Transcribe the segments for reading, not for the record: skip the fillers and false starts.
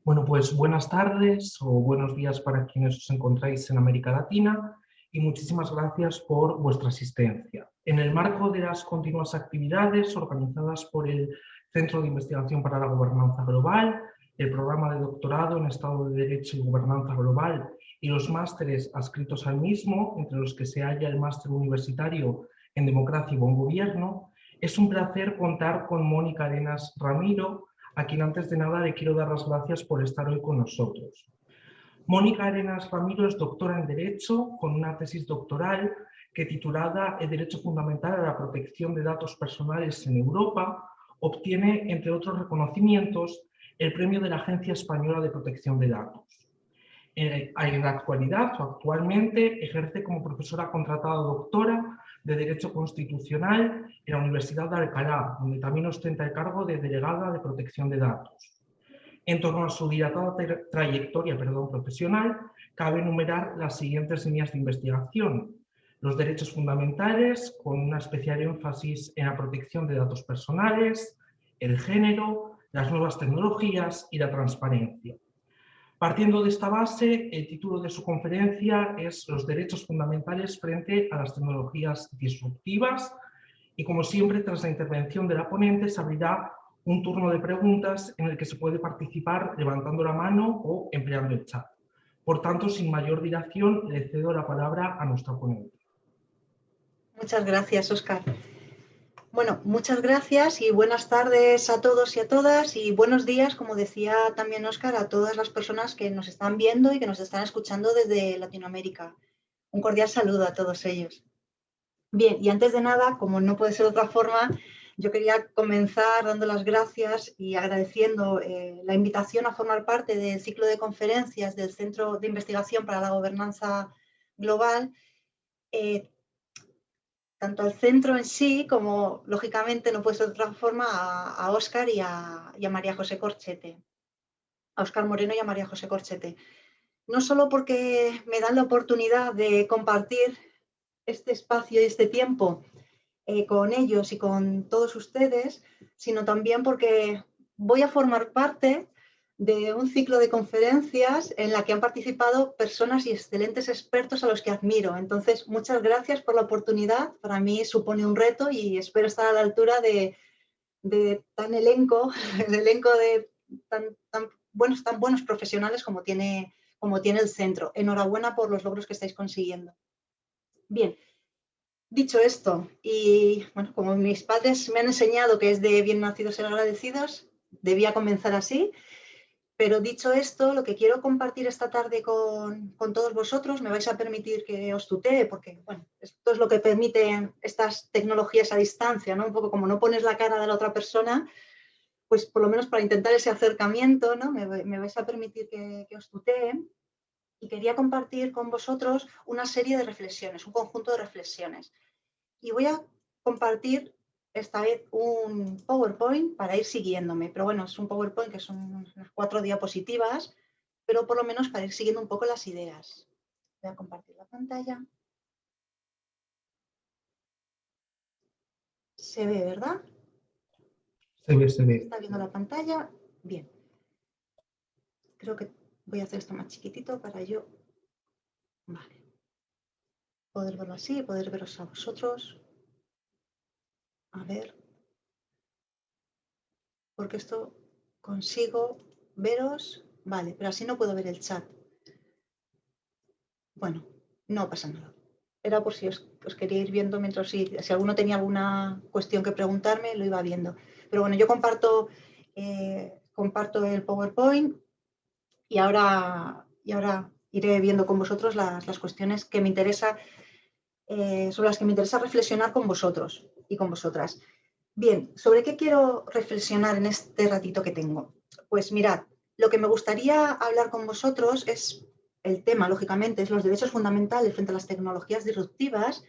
Bueno, pues buenas tardes o buenos días para quienes os encontráis en América Latina y muchísimas gracias por vuestra asistencia. En el marco de las continuas actividades organizadas por el Centro de Investigación para la Gobernanza Global, el programa de doctorado en Estado de Derecho y Gobernanza Global y los másteres adscritos al mismo, entre los que se halla el máster universitario en Democracia y Buen Gobierno, es un placer contar con Mónica Arenas Ramiro, a quien antes de nada le quiero dar las gracias por estar hoy con nosotros. Mónica Arenas Ramiro es doctora en Derecho con una tesis doctoral que titulada El Derecho Fundamental a la Protección de Datos Personales en Europa obtiene, entre otros reconocimientos, el premio de la Agencia Española de Protección de Datos. En la actualidad, o actualmente, ejerce como profesora contratada doctora de Derecho Constitucional en la Universidad de Alcalá, donde también ostenta el cargo de delegada de Protección de Datos. En torno a su dilatada trayectoria profesional, cabe enumerar las siguientes líneas de investigación: los derechos fundamentales, con una especial énfasis en la protección de datos personales, el género, las nuevas tecnologías y la transparencia. Partiendo de esta base, el título de su conferencia es Los derechos fundamentales frente a las tecnologías disruptivas y, como siempre, tras la intervención de la ponente se abrirá un turno de preguntas en el que se puede participar levantando la mano o empleando el chat. Por tanto, sin mayor dilación, le cedo la palabra a nuestra ponente. Muchas gracias, Óscar. Bueno, muchas gracias y buenas tardes a todos y a todas, y buenos días, como decía también Óscar, a todas las personas que nos están viendo y que nos están escuchando desde Latinoamérica. Un cordial saludo a todos ellos. Bien, y antes de nada, como no puede ser de otra forma, yo quería comenzar dando las gracias y agradeciendo la invitación a formar parte del ciclo de conferencias del Centro de Investigación para la Gobernanza Global, tanto al centro en sí como, lógicamente, no puede ser de otra forma, a Óscar y a María José Corchete, a Óscar Moreno y a María José Corchete. No solo porque me dan la oportunidad de compartir este espacio y este tiempo con ellos y con todos ustedes, sino también porque voy a formar parte de un ciclo de conferencias en la que han participado personas y excelentes expertos a los que admiro. Entonces, muchas gracias por la oportunidad. Para mí supone un reto y espero estar a la altura de tan elenco, el elenco de tan buenos profesionales como tiene el centro. Enhorabuena por los logros que estáis consiguiendo. Bien. Dicho esto, y bueno, como mis padres me han enseñado que es de bien nacidos ser agradecidos, debía comenzar así, pero dicho esto, lo que quiero compartir esta tarde con todos vosotros, me vais a permitir que os tutee, porque bueno, esto es lo que permiten estas tecnologías a distancia, ¿no? Un poco como no pones la cara de la otra persona, pues por lo menos para intentar ese acercamiento, ¿no? Me vais a permitir que os tutee. Y quería compartir con vosotros una serie de reflexiones, un conjunto de reflexiones. Y voy a compartir esta vez un PowerPoint para ir siguiéndome. Pero bueno, es un PowerPoint que son unas 4 diapositivas, pero por lo menos para ir siguiendo un poco las ideas. Voy a compartir la pantalla. Se ve, ¿verdad? Se ve. ¿Está viendo la pantalla? Bien. Creo que voy a hacer esto más chiquitito para yo... Vale. Poder verlo así, poder veros a vosotros. A ver. Porque esto consigo veros. Vale, pero así no puedo ver el chat. Bueno, no pasa nada. Era por si os quería ir viendo mientras si alguno tenía alguna cuestión que preguntarme, lo iba viendo. Pero bueno, yo comparto el PowerPoint y ahora iré viendo con vosotros las cuestiones que me interesa, sobre las que me interesa reflexionar con vosotros y con vosotras. Bien, ¿sobre qué quiero reflexionar en este ratito que tengo? Pues mirad, lo que me gustaría hablar con vosotros es... El tema, lógicamente, es los derechos fundamentales frente a las tecnologías disruptivas,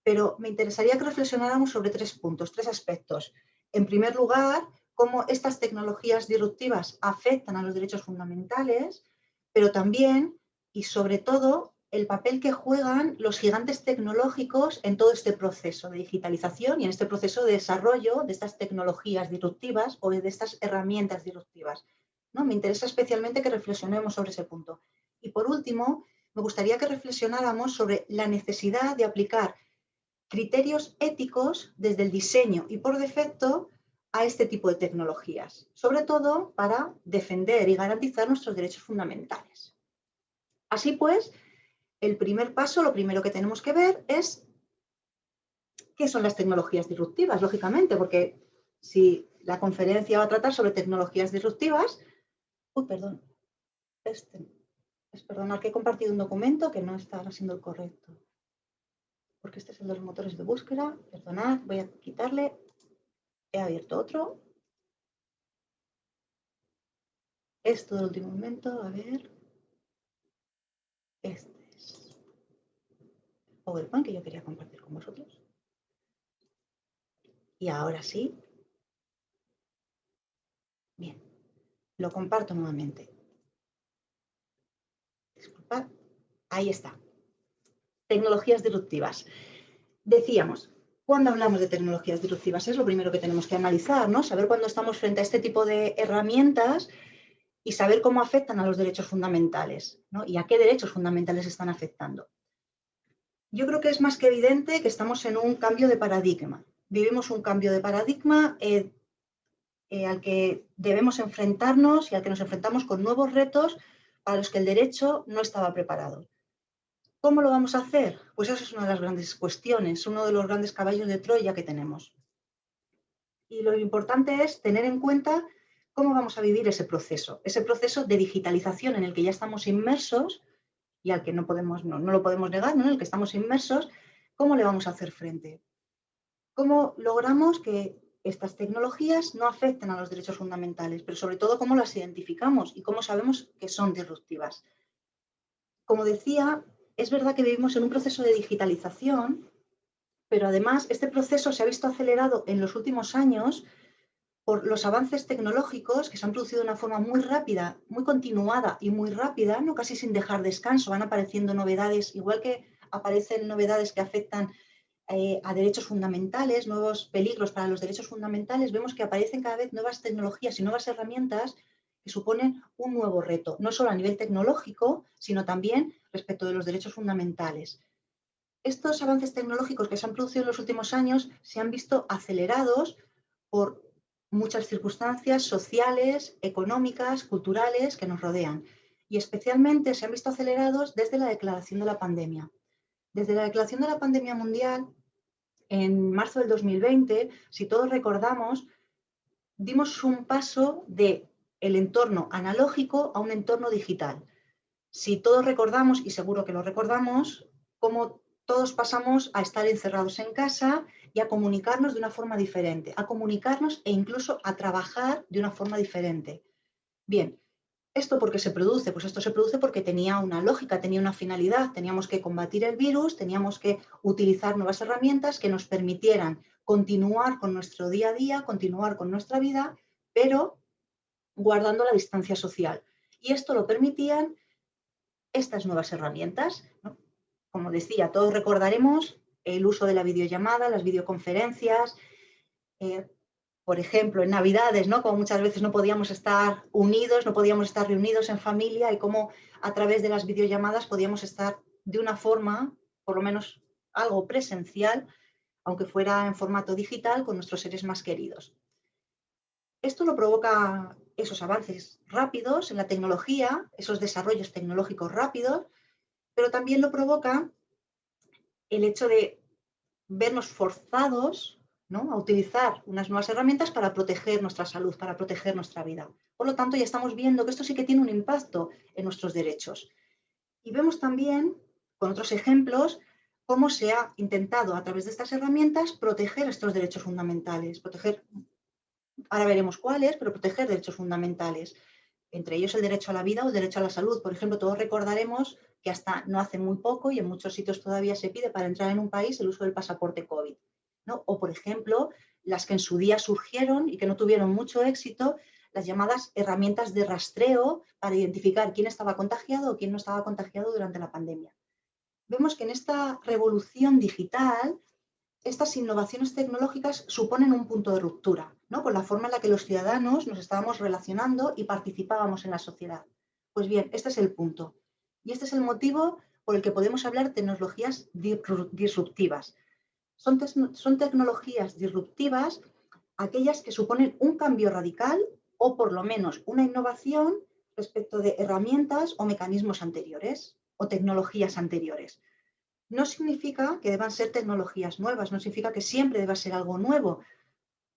pero me interesaría que reflexionáramos sobre 3 puntos, 3 aspectos. En primer lugar, cómo estas tecnologías disruptivas afectan a los derechos fundamentales, pero también, y sobre todo, el papel que juegan los gigantes tecnológicos en todo este proceso de digitalización y en este proceso de desarrollo de estas tecnologías disruptivas o de estas herramientas disruptivas. ¿no? Me interesa especialmente que reflexionemos sobre ese punto. Y por último, me gustaría que reflexionáramos sobre la necesidad de aplicar criterios éticos desde el diseño y por defecto a este tipo de tecnologías, sobre todo para defender y garantizar nuestros derechos fundamentales. Así pues, el primer paso, lo primero que tenemos que ver es qué son las tecnologías disruptivas, lógicamente, porque si la conferencia va a tratar sobre tecnologías disruptivas, perdonad que he compartido un documento que no está siendo el correcto, porque este es el de los motores de búsqueda, perdonad, voy a quitarle, he abierto otro, esto del último momento, a ver, este es PowerPoint que yo quería compartir con vosotros. Y ahora sí, bien, lo comparto nuevamente. Disculpad, ahí está. Tecnologías disruptivas. Decíamos, cuando hablamos de tecnologías disruptivas es lo primero que tenemos que analizar, ¿no? Saber cuándo estamos frente a este tipo de herramientas y saber cómo afectan a los derechos fundamentales, ¿no? Y a qué derechos fundamentales están afectando. Yo creo que es más que evidente que estamos en un cambio de paradigma. Vivimos un cambio de paradigma al que debemos enfrentarnos y al que nos enfrentamos con nuevos retos para los que el derecho no estaba preparado. ¿Cómo lo vamos a hacer? Pues eso es una de las grandes cuestiones, uno de los grandes caballos de Troya que tenemos. Y lo importante es tener en cuenta cómo vamos a vivir ese proceso de digitalización en el que ya estamos inmersos y al que no lo podemos negar, ¿no? En el que estamos inmersos, ¿cómo le vamos a hacer frente? ¿Cómo logramos que estas tecnologías no afecten a los derechos fundamentales, pero sobre todo cómo las identificamos y cómo sabemos que son disruptivas? Como decía, es verdad que vivimos en un proceso de digitalización, pero además este proceso se ha visto acelerado en los últimos años por los avances tecnológicos que se han producido de una forma muy rápida, muy continuada y muy rápida, ¿no? Casi sin dejar descanso. Van apareciendo novedades, igual que aparecen novedades que afectan a derechos fundamentales, nuevos peligros para los derechos fundamentales, vemos que aparecen cada vez nuevas tecnologías y nuevas herramientas que suponen un nuevo reto, no solo a nivel tecnológico, sino también respecto de los derechos fundamentales. Estos avances tecnológicos que se han producido en los últimos años se han visto acelerados por muchas circunstancias sociales, económicas, culturales que nos rodean y especialmente se han visto acelerados desde la declaración de la pandemia. Desde la declaración de la pandemia mundial, en marzo del 2020, si todos recordamos, dimos un paso del entorno analógico a un entorno digital. Si todos recordamos, y seguro que lo recordamos, cómo todos pasamos a estar encerrados en casa y a comunicarnos de una forma diferente, a comunicarnos e incluso a trabajar de una forma diferente. Bien, ¿esto por qué se produce? Pues esto se produce porque tenía una lógica, tenía una finalidad. Teníamos que combatir el virus, teníamos que utilizar nuevas herramientas que nos permitieran continuar con nuestro día a día, continuar con nuestra vida, pero guardando la distancia social. Y esto lo permitían estas nuevas herramientas, ¿no? Como decía, todos recordaremos el uso de la videollamada, las videoconferencias, por ejemplo, en Navidades, ¿no? Como muchas veces no podíamos estar unidos, no podíamos estar reunidos en familia y cómo a través de las videollamadas podíamos estar de una forma, por lo menos algo presencial, aunque fuera en formato digital, con nuestros seres más queridos. Esto lo provoca esos avances rápidos en la tecnología, esos desarrollos tecnológicos rápidos, pero también lo provoca el hecho de vernos forzados, ¿no?, a utilizar unas nuevas herramientas para proteger nuestra salud, para proteger nuestra vida. Por lo tanto, ya estamos viendo que esto sí que tiene un impacto en nuestros derechos. Y vemos también, con otros ejemplos, cómo se ha intentado a través de estas herramientas proteger estos derechos fundamentales, ahora veremos cuáles, pero proteger derechos fundamentales, entre ellos el derecho a la vida o el derecho a la salud. Por ejemplo, todos recordaremos que hasta no hace muy poco y en muchos sitios todavía se pide para entrar en un país el uso del pasaporte COVID, ¿no? O, por ejemplo, las que en su día surgieron y que no tuvieron mucho éxito, las llamadas herramientas de rastreo para identificar quién estaba contagiado o quién no estaba contagiado durante la pandemia. Vemos que en esta revolución digital, estas innovaciones tecnológicas suponen un punto de ruptura. ¿no? Con la forma en la que los ciudadanos nos estábamos relacionando y participábamos en la sociedad. Pues bien, este es el punto. Y este es el motivo por el que podemos hablar de tecnologías disruptivas. Son tecnologías disruptivas aquellas que suponen un cambio radical o por lo menos una innovación respecto de herramientas o mecanismos anteriores o tecnologías anteriores. No significa que deban ser tecnologías nuevas, no significa que siempre deba ser algo nuevo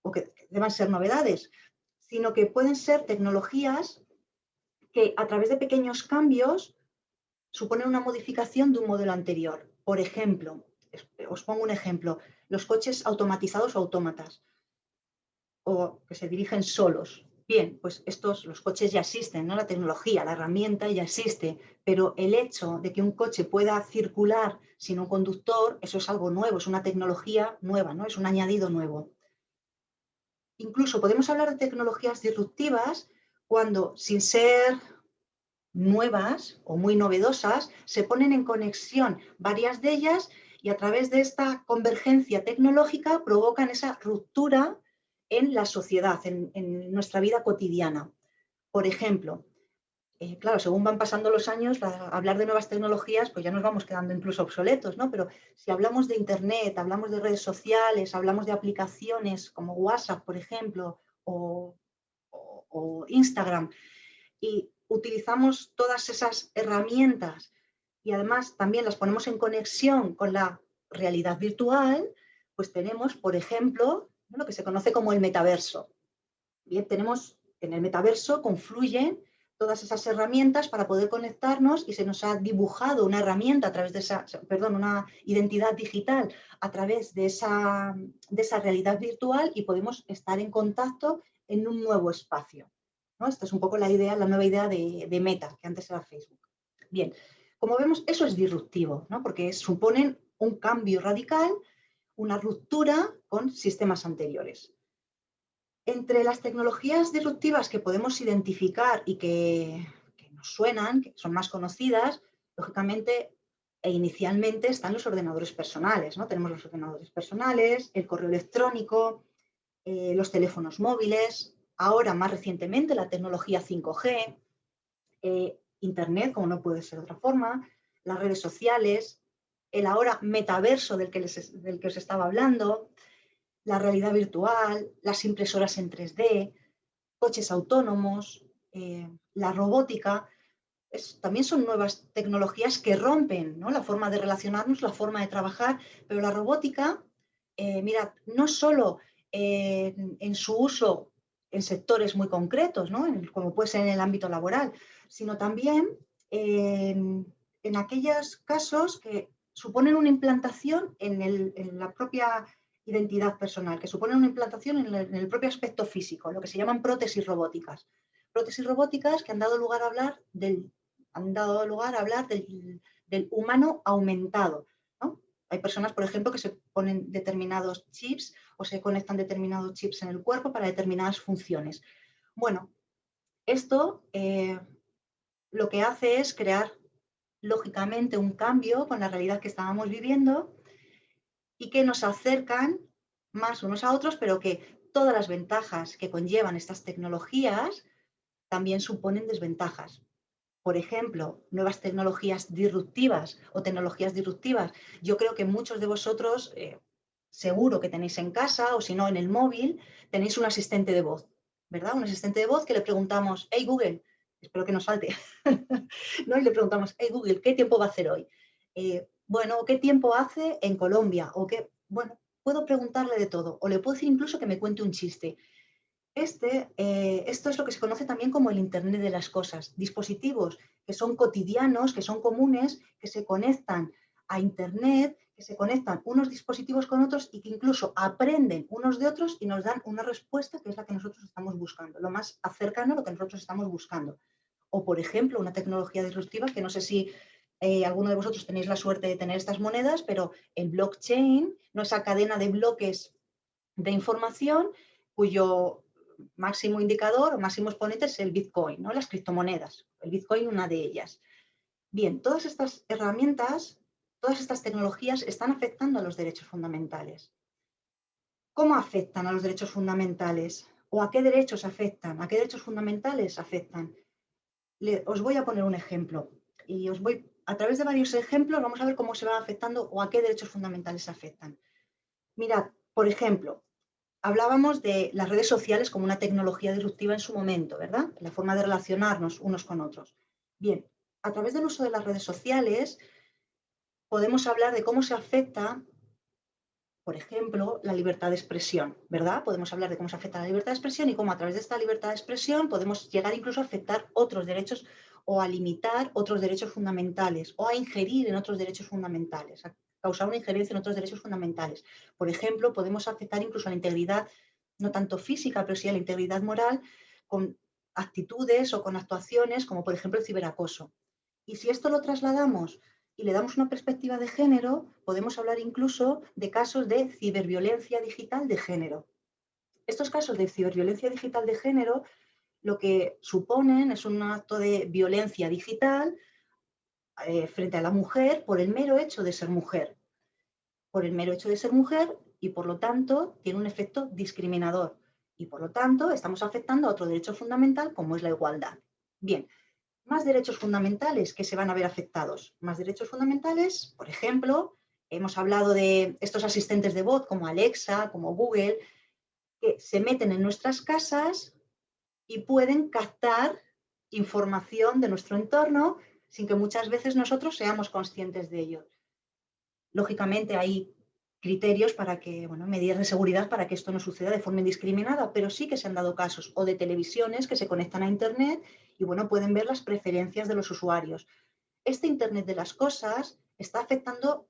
o que deban ser novedades, sino que pueden ser tecnologías que a través de pequeños cambios suponen una modificación de un modelo anterior. Por ejemplo, os pongo un ejemplo, los coches automatizados o autómatas, o que se dirigen solos. Bien, pues los coches ya existen, ¿no? La tecnología, la herramienta ya existe, pero el hecho de que un coche pueda circular sin un conductor, eso es algo nuevo, es una tecnología nueva, ¿no? Es un añadido nuevo. Incluso podemos hablar de tecnologías disruptivas cuando, sin ser nuevas o muy novedosas, se ponen en conexión varias de ellas y a través de esta convergencia tecnológica provocan esa ruptura en la sociedad, en nuestra vida cotidiana. Por ejemplo, claro, según van pasando los años, hablar de nuevas tecnologías, pues ya nos vamos quedando incluso obsoletos, ¿no? Pero si hablamos de Internet, hablamos de redes sociales, hablamos de aplicaciones como WhatsApp, por ejemplo, o Instagram, y utilizamos todas esas herramientas y además también las ponemos en conexión con la realidad virtual, pues tenemos, por ejemplo, lo que se conoce como el metaverso. Bien, tenemos en el metaverso confluyen todas esas herramientas para poder conectarnos y se nos ha dibujado una herramienta a través de una identidad digital a través de esa realidad virtual y podemos estar en contacto en un nuevo espacio, ¿no? Esta es un poco la nueva idea de Meta, que antes era Facebook. Bien, como vemos, eso es disruptivo, ¿no? Porque suponen un cambio radical, una ruptura con sistemas anteriores. Entre las tecnologías disruptivas que podemos identificar y que nos suenan, que son más conocidas, lógicamente e inicialmente están los ordenadores personales, ¿no? Tenemos los ordenadores personales, el correo electrónico, los teléfonos móviles, ahora más recientemente la tecnología 5G, Internet, como no puede ser de otra forma, las redes sociales, el ahora metaverso del que os estaba hablando, la realidad virtual, las impresoras en 3D, coches autónomos, la robótica, también son nuevas tecnologías que rompen, ¿no? La forma de relacionarnos, la forma de trabajar, pero la robótica, mirad, no solo en su uso en sectores muy concretos, ¿no? Como puede ser en el ámbito laboral, sino también en aquellos casos que suponen una implantación en la propia identidad personal, que suponen una implantación en el propio aspecto físico, lo que se llaman prótesis robóticas. Prótesis robóticas que han dado lugar a hablar del humano aumentado, ¿no? Hay personas, por ejemplo, que se ponen determinados chips o se conectan determinados chips en el cuerpo para determinadas funciones. Bueno, esto lo que hace es crear, lógicamente, un cambio con la realidad que estábamos viviendo y que nos acercan más unos a otros, pero que todas las ventajas que conllevan estas tecnologías también suponen desventajas. Por ejemplo, nuevas tecnologías disruptivas o tecnologías disruptivas. Yo creo que muchos de vosotros, seguro que tenéis en casa o si no en el móvil, tenéis un asistente de voz, ¿verdad? Un asistente de voz que le preguntamos, hey Google, espero que no salte, ¿no? Y le preguntamos, hey Google, ¿qué tiempo va a hacer hoy? Bueno, ¿qué tiempo hace en Colombia? O qué, bueno, puedo preguntarle de todo o le puedo decir incluso que me cuente un chiste. Esto es lo que se conoce también como el Internet de las cosas, dispositivos que son cotidianos, que son comunes, que se conectan a Internet, que se conectan unos dispositivos con otros y que incluso aprenden unos de otros y nos dan una respuesta que es la que nosotros estamos buscando, lo más cercano a lo que nosotros estamos buscando. O, por ejemplo, una tecnología disruptiva que no sé si alguno de vosotros tenéis la suerte de tener estas monedas, pero el blockchain, ¿no? Esa cadena de bloques de información cuyo máximo indicador o máximo exponente es el Bitcoin, ¿no? Las criptomonedas. El Bitcoin, una de ellas. Bien, todas estas herramientas, todas estas tecnologías están afectando a los derechos fundamentales. ¿Cómo afectan a los derechos fundamentales? ¿O a qué derechos afectan? ¿A qué derechos fundamentales afectan? Os voy a poner un ejemplo y a través de varios ejemplos, vamos a ver cómo se va afectando o a qué derechos fundamentales afectan. Mirad, por ejemplo, hablábamos de las redes sociales como una tecnología disruptiva en su momento, ¿verdad? La forma de relacionarnos unos con otros. Bien, a través del uso de las redes sociales podemos hablar de cómo se afecta, por ejemplo, la libertad de expresión, ¿verdad? Podemos hablar de cómo se afecta la libertad de expresión y cómo a través de esta libertad de expresión podemos llegar incluso a afectar otros derechos o a limitar otros derechos fundamentales o a ingerir en otros derechos fundamentales, a causar una injerencia en otros derechos fundamentales. Por ejemplo, podemos afectar incluso a la integridad, no tanto física, pero sí a la integridad moral con actitudes o con actuaciones como por ejemplo el ciberacoso. Y si esto lo trasladamos y le damos una perspectiva de género, podemos hablar incluso de casos de ciberviolencia digital de género. Estos casos de ciberviolencia digital de género lo que suponen es un acto de violencia digital frente a la mujer por el mero hecho de ser mujer. Por el mero hecho de ser mujer y por lo tanto tiene un efecto discriminador. Y por lo tanto estamos afectando a otro derecho fundamental como es la igualdad. Bien, más derechos fundamentales que se van a ver afectados. Más derechos fundamentales, por ejemplo, hemos hablado de estos asistentes de voz como Alexa, como Google, que se meten en nuestras casas y pueden captar información de nuestro entorno sin que muchas veces nosotros seamos conscientes de ello. Lógicamente hay criterios para que, bueno, medidas de seguridad para que esto no suceda de forma indiscriminada, pero sí que se han dado casos o de televisiones que se conectan a Internet y, bueno, pueden ver las preferencias de los usuarios. Este Internet de las cosas está afectando,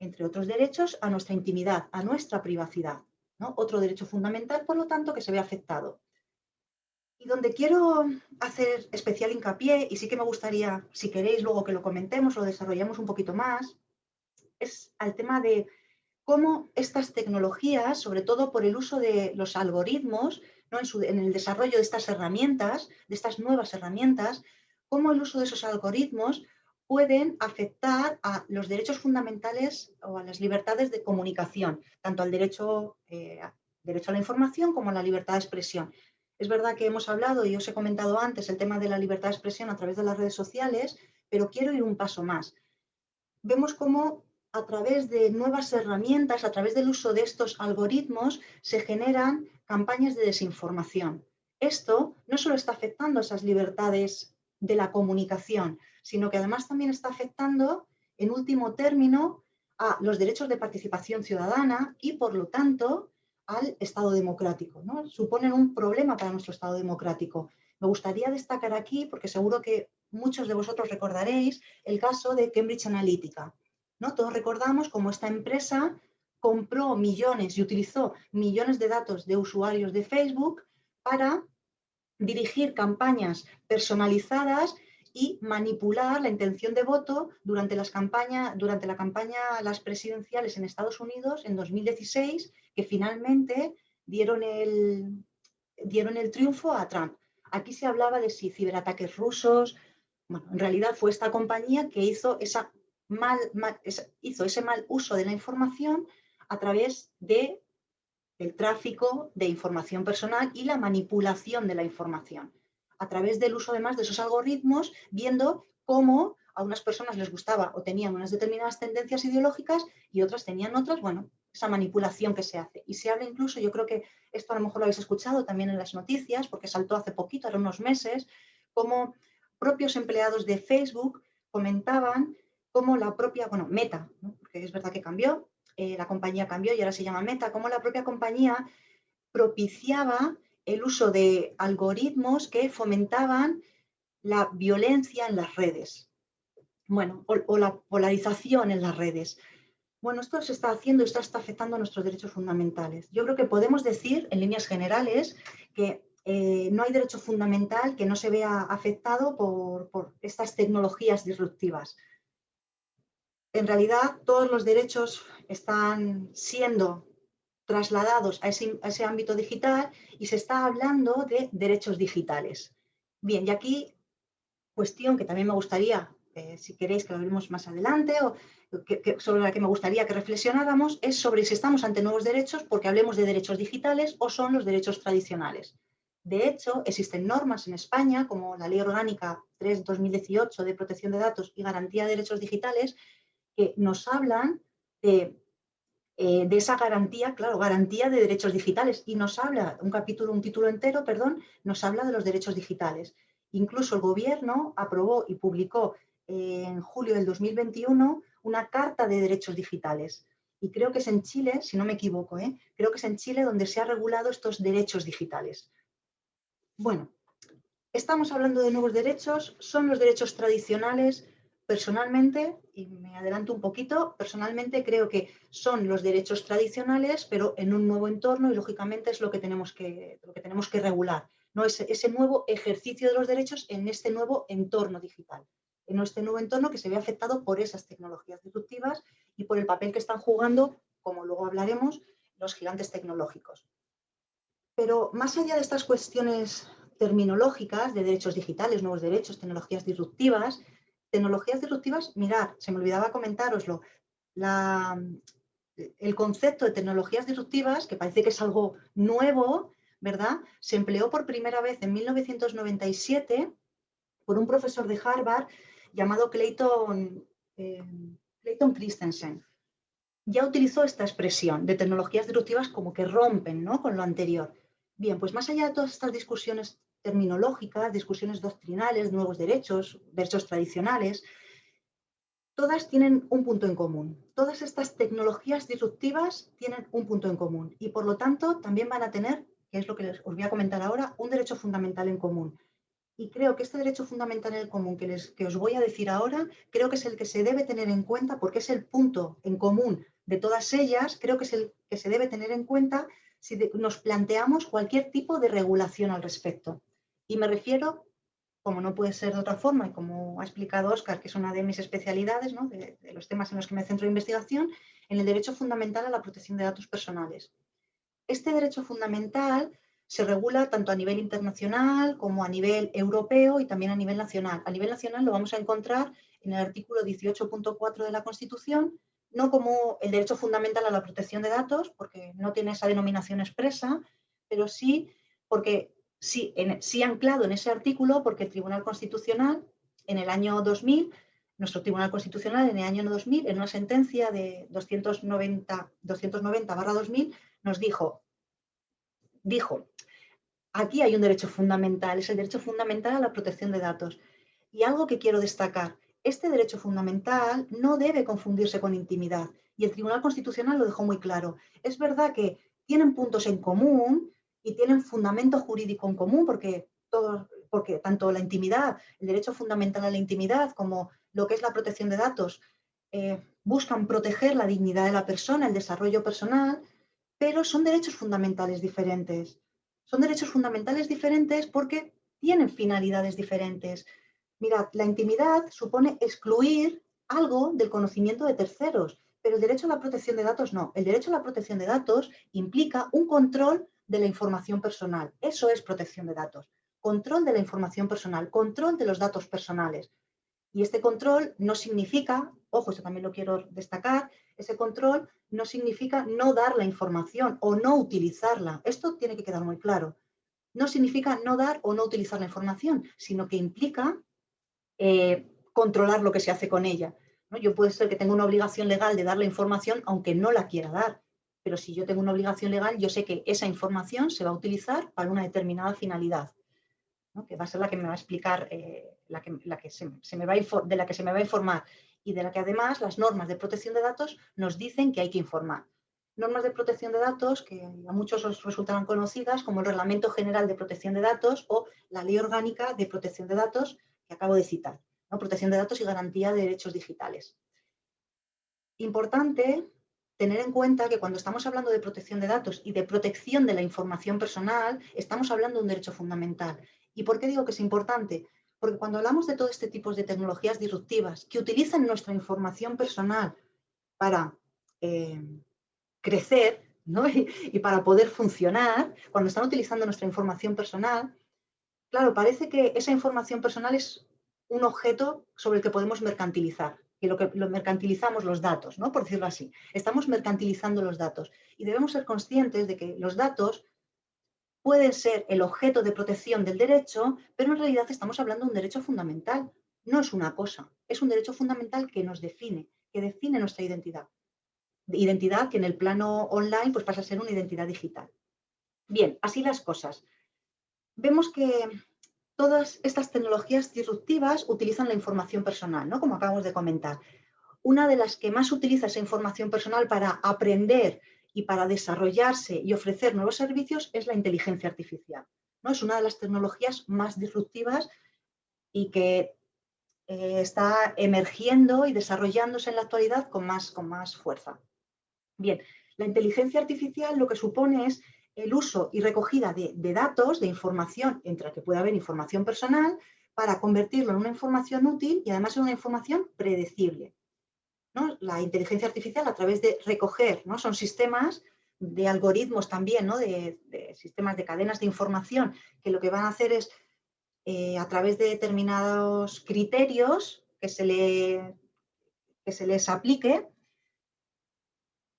entre otros derechos, a nuestra intimidad, a nuestra privacidad, ¿no? Otro derecho fundamental, por lo tanto, que se ve afectado. Y donde quiero hacer especial hincapié, y sí que me gustaría, si queréis luego que lo comentemos, lo desarrollamos un poquito más, es al tema de cómo estas tecnologías, sobre todo por el uso de los algoritmos, ¿no? en el desarrollo de estas herramientas, de estas nuevas herramientas, cómo el uso de esos algoritmos pueden afectar a los derechos fundamentales o a las libertades de comunicación, tanto al derecho a la información como a la libertad de expresión. Es verdad que hemos hablado y os he comentado antes el tema de la libertad de expresión a través de las redes sociales, pero quiero ir un paso más. Vemos cómo a través de nuevas herramientas, a través del uso de estos algoritmos, se generan campañas de desinformación. Esto no solo está afectando esas libertades de la comunicación, sino que además también está afectando, en último término, a los derechos de participación ciudadana y, por lo tanto, al Estado democrático, ¿no? Suponen un problema para nuestro Estado democrático. Me gustaría destacar aquí, porque seguro que muchos de vosotros recordaréis, el caso de Cambridge Analytica, ¿no? Todos recordamos cómo esta empresa compró millones y utilizó millones de datos de usuarios de Facebook para dirigir campañas personalizadas y manipular la intención de voto durante la campaña las presidenciales en Estados Unidos en 2016, que finalmente dieron el triunfo a Trump. Aquí se hablaba de si ciberataques rusos. Bueno, en realidad fue esta compañía que hizo ese mal uso de la información a través del tráfico de información personal y la manipulación de la información. A través del uso además de esos algoritmos, viendo cómo a unas personas les gustaba o tenían unas determinadas tendencias ideológicas y otras tenían otras, bueno, esa manipulación que se hace. Y se habla incluso, yo creo que esto a lo mejor lo habéis escuchado también en las noticias, porque saltó hace poquito, ahora unos meses, como propios empleados de Facebook comentaban cómo la propia, bueno, Meta, ¿no? Porque es verdad que cambió, la compañía cambió y ahora se llama Meta, cómo la propia compañía propiciaba el uso de algoritmos que fomentaban la violencia en las redes. Bueno, o la polarización en las redes. Bueno, esto se está haciendo, esto está afectando a nuestros derechos fundamentales. Yo creo que podemos decir, en líneas generales, que no hay derecho fundamental que no se vea afectado por estas tecnologías disruptivas. En realidad, todos los derechos están siendo trasladados a ese ámbito digital y se está hablando de derechos digitales. Bien, y aquí, cuestión que también me gustaría si queréis que lo veremos más adelante, o sobre la que me gustaría que reflexionáramos, es sobre si estamos ante nuevos derechos porque hablemos de derechos digitales o son los derechos tradicionales. De hecho, existen normas en España, como la Ley Orgánica 3/2018 de Protección de Datos y Garantía de Derechos Digitales, que nos hablan de esa garantía, claro, garantía de derechos digitales, y nos habla, un título entero, perdón, nos habla de los derechos digitales. Incluso el gobierno aprobó y publicó en julio del 2021 una carta de derechos digitales. Y creo que es en Chile, si no me equivoco, creo que es en Chile donde se han regulado estos derechos digitales. Bueno, estamos hablando de nuevos derechos, son los derechos tradicionales. Personalmente, y me adelanto un poquito, personalmente creo que son los derechos tradicionales, pero en un nuevo entorno y lógicamente es lo que tenemos que regular, ¿no? Ese nuevo ejercicio de los derechos en este nuevo entorno digital, en este nuevo entorno que se ve afectado por esas tecnologías disruptivas y por el papel que están jugando, como luego hablaremos, los gigantes tecnológicos. Pero más allá de estas cuestiones terminológicas de derechos digitales, nuevos derechos, tecnologías disruptivas, mirad, se me olvidaba comentároslo, el concepto de tecnologías disruptivas, que parece que es algo nuevo, ¿verdad? Se empleó por primera vez en 1997 por un profesor de Harvard llamado Clayton Christensen. Ya utilizó esta expresión de tecnologías disruptivas como que rompen, ¿no?, con lo anterior. Bien, pues más allá de todas estas discusiones terminológicas, discusiones doctrinales, nuevos derechos, derechos tradicionales, todas tienen un punto en común. Todas estas tecnologías disruptivas tienen un punto en común y por lo tanto también van a tener, que es lo que os voy a comentar ahora, un derecho fundamental en común. Y creo que este derecho fundamental en común que os voy a decir ahora, creo que es el que se debe tener en cuenta porque es el punto en común de todas ellas, creo que es el que se debe tener en cuenta si nos planteamos cualquier tipo de regulación al respecto. Y me refiero, como no puede ser de otra forma, y como ha explicado Óscar, que es una de mis especialidades, ¿no?, de los temas en los que me centro de investigación, en el derecho fundamental a la protección de datos personales. Este derecho fundamental se regula tanto a nivel internacional como a nivel europeo y también a nivel nacional. A nivel nacional lo vamos a encontrar en el artículo 18.4 de la Constitución, no como el derecho fundamental a la protección de datos, porque no tiene esa denominación expresa, pero sí porque sí anclado en ese artículo, porque el Tribunal Constitucional en el año 2000, nuestro Tribunal Constitucional en el año 2000, en una sentencia de 290/2000, nos dijo, aquí hay un derecho fundamental, es el derecho fundamental a la protección de datos. Y algo que quiero destacar, este derecho fundamental no debe confundirse con intimidad. Y el Tribunal Constitucional lo dejó muy claro. Es verdad que tienen puntos en común y tienen fundamento jurídico en común porque tanto la intimidad, el derecho fundamental a la intimidad como lo que es la protección de datos, buscan proteger la dignidad de la persona, el desarrollo personal, pero son derechos fundamentales diferentes. Son derechos fundamentales diferentes porque tienen finalidades diferentes. Mirad, la intimidad supone excluir algo del conocimiento de terceros, pero el derecho a la protección de datos no. El derecho a la protección de datos implica un control de la información personal. Eso es protección de datos. Control de la información personal, control de los datos personales. Y este control no significa, ojo, esto también lo quiero destacar, ese control no significa no dar la información o no utilizarla. Esto tiene que quedar muy claro. No significa no dar o no utilizar la información, sino que implica controlar lo que se hace con ella, ¿no? Yo puede ser que tenga una obligación legal de dar la información aunque no la quiera dar, pero si yo tengo una obligación legal, yo sé que esa información se va a utilizar para una determinada finalidad, ¿no?, que va a ser la que me va a explicar, de la que se me va a informar y de la que además las normas de protección de datos nos dicen que hay que informar. Normas de protección de datos que a muchos os resultarán conocidas como el Reglamento General de Protección de Datos o la Ley Orgánica de Protección de Datos que acabo de citar, ¿no? Protección de datos y garantía de derechos digitales. Importante tener en cuenta que cuando estamos hablando de protección de datos y de protección de la información personal, estamos hablando de un derecho fundamental. ¿Y por qué digo que es importante? Porque cuando hablamos de todo este tipo de tecnologías disruptivas que utilizan nuestra información personal para crecer, ¿no?, y para poder funcionar, cuando están utilizando nuestra información personal, claro, parece que esa información personal es un objeto sobre el que podemos mercantilizar, que lo mercantilizamos los datos, ¿no? Por decirlo así. Estamos mercantilizando los datos y debemos ser conscientes de que los datos pueden ser el objeto de protección del derecho, pero en realidad estamos hablando de un derecho fundamental. No es una cosa, es un derecho fundamental que nos define, que define nuestra identidad. Identidad que en el plano online pues pasa a ser una identidad digital. Bien, así las cosas. Vemos que todas estas tecnologías disruptivas utilizan la información personal, ¿no? Como acabamos de comentar. Una de las que más utiliza esa información personal para aprender y para desarrollarse y ofrecer nuevos servicios es la inteligencia artificial, ¿no? Es una de las tecnologías más disruptivas y que está emergiendo y desarrollándose en la actualidad con más fuerza. Bien, la inteligencia artificial lo que supone es el uso y recogida de datos, de información, entre la que puede haber información personal, para convertirlo en una información útil y además en una información predecible, ¿no? La inteligencia artificial a través de recoger, ¿no? Son sistemas de algoritmos también, ¿no? de sistemas de cadenas de información que lo que van a hacer es, a través de determinados criterios que se les aplique,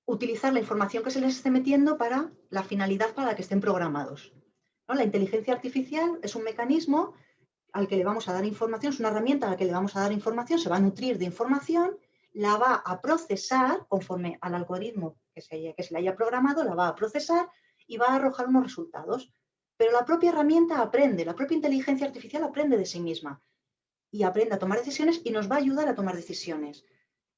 utilizar la información que se les esté metiendo para la finalidad para la que estén programados, ¿no? La inteligencia artificial es un mecanismo al que le vamos a dar información, es una herramienta a la que le vamos a dar información, se va a nutrir de información, la va a procesar conforme al algoritmo que se le haya programado, la va a procesar y va a arrojar unos resultados. Pero la propia herramienta aprende, la propia inteligencia artificial aprende de sí misma y aprende a tomar decisiones y nos va a ayudar a tomar decisiones.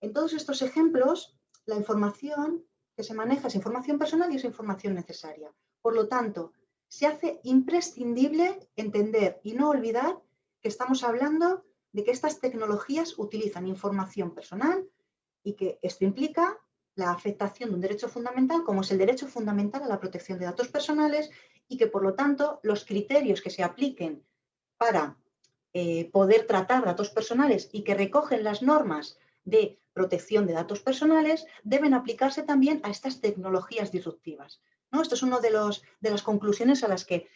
En todos estos ejemplos, la información que se maneja es información personal y es información necesaria. Por lo tanto, se hace imprescindible entender y no olvidar que estamos hablando de que estas tecnologías utilizan información personal y que esto implica la afectación de un derecho fundamental, como es el derecho fundamental a la protección de datos personales, y que, por lo tanto, los criterios que se apliquen para poder tratar datos personales y que recogen las normas de protección de datos personales deben aplicarse también a estas tecnologías disruptivas, ¿no? Esto es una de las conclusiones a las que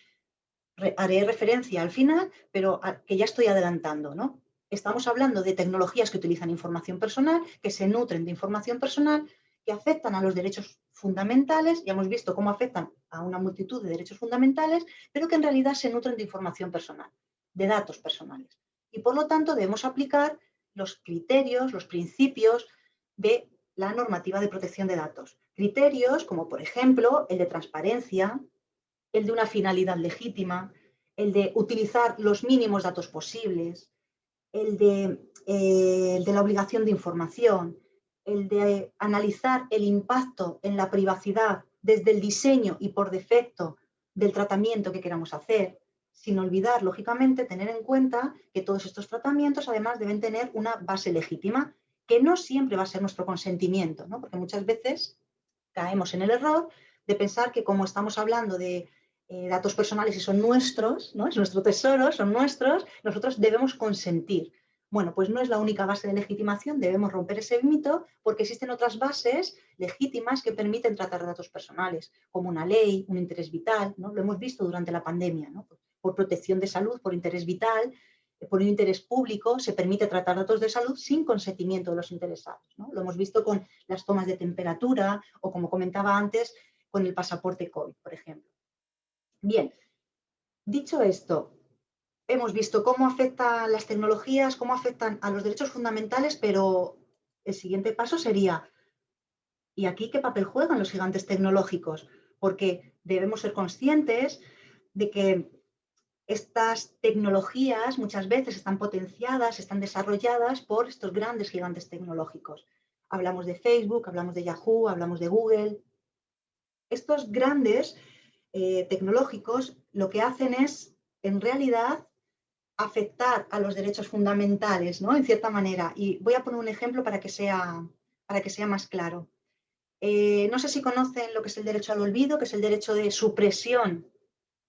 haré referencia al final, pero que ya estoy adelantando, ¿no? Estamos hablando de tecnologías que utilizan información personal, que se nutren de información personal, que afectan a los derechos fundamentales, ya hemos visto cómo afectan a una multitud de derechos fundamentales, pero que en realidad se nutren de información personal, de datos personales. Y por lo tanto debemos aplicar los criterios, los principios de la normativa de protección de datos. Criterios como, por ejemplo, el de transparencia, el de una finalidad legítima, el de utilizar los mínimos datos posibles, el de la obligación de información, el de analizar el impacto en la privacidad desde el diseño y por defecto del tratamiento que queramos hacer, sin olvidar, lógicamente, tener en cuenta que todos estos tratamientos además deben tener una base legítima, que no siempre va a ser nuestro consentimiento, ¿no? Porque muchas veces caemos en el error de pensar que como estamos hablando de datos personales y son nuestros, ¿no? Es nuestro tesoro, son nuestros, nosotros debemos consentir. Bueno, pues no es la única base de legitimación, debemos romper ese mito porque existen otras bases legítimas que permiten tratar datos personales, como una ley, un interés vital, ¿no? Lo hemos visto durante la pandemia, ¿no? Por protección de salud, por interés vital, por un interés público, se permite tratar datos de salud sin consentimiento de los interesados, ¿no? Lo hemos visto con las tomas de temperatura o, como comentaba antes, con el pasaporte COVID, por ejemplo. Bien, dicho esto, hemos visto cómo afectan las tecnologías, cómo afectan a los derechos fundamentales, pero el siguiente paso sería, ¿y aquí qué papel juegan los gigantes tecnológicos? Porque debemos ser conscientes de que estas tecnologías muchas veces están potenciadas, están desarrolladas por estos grandes gigantes tecnológicos. Hablamos de Facebook, hablamos de Yahoo, hablamos de Google. Estos grandes tecnológicos lo que hacen es, en realidad, afectar a los derechos fundamentales, ¿no? En cierta manera. Y voy a poner un ejemplo para que sea más claro. No sé si conocen lo que es el derecho al olvido, que es el derecho de supresión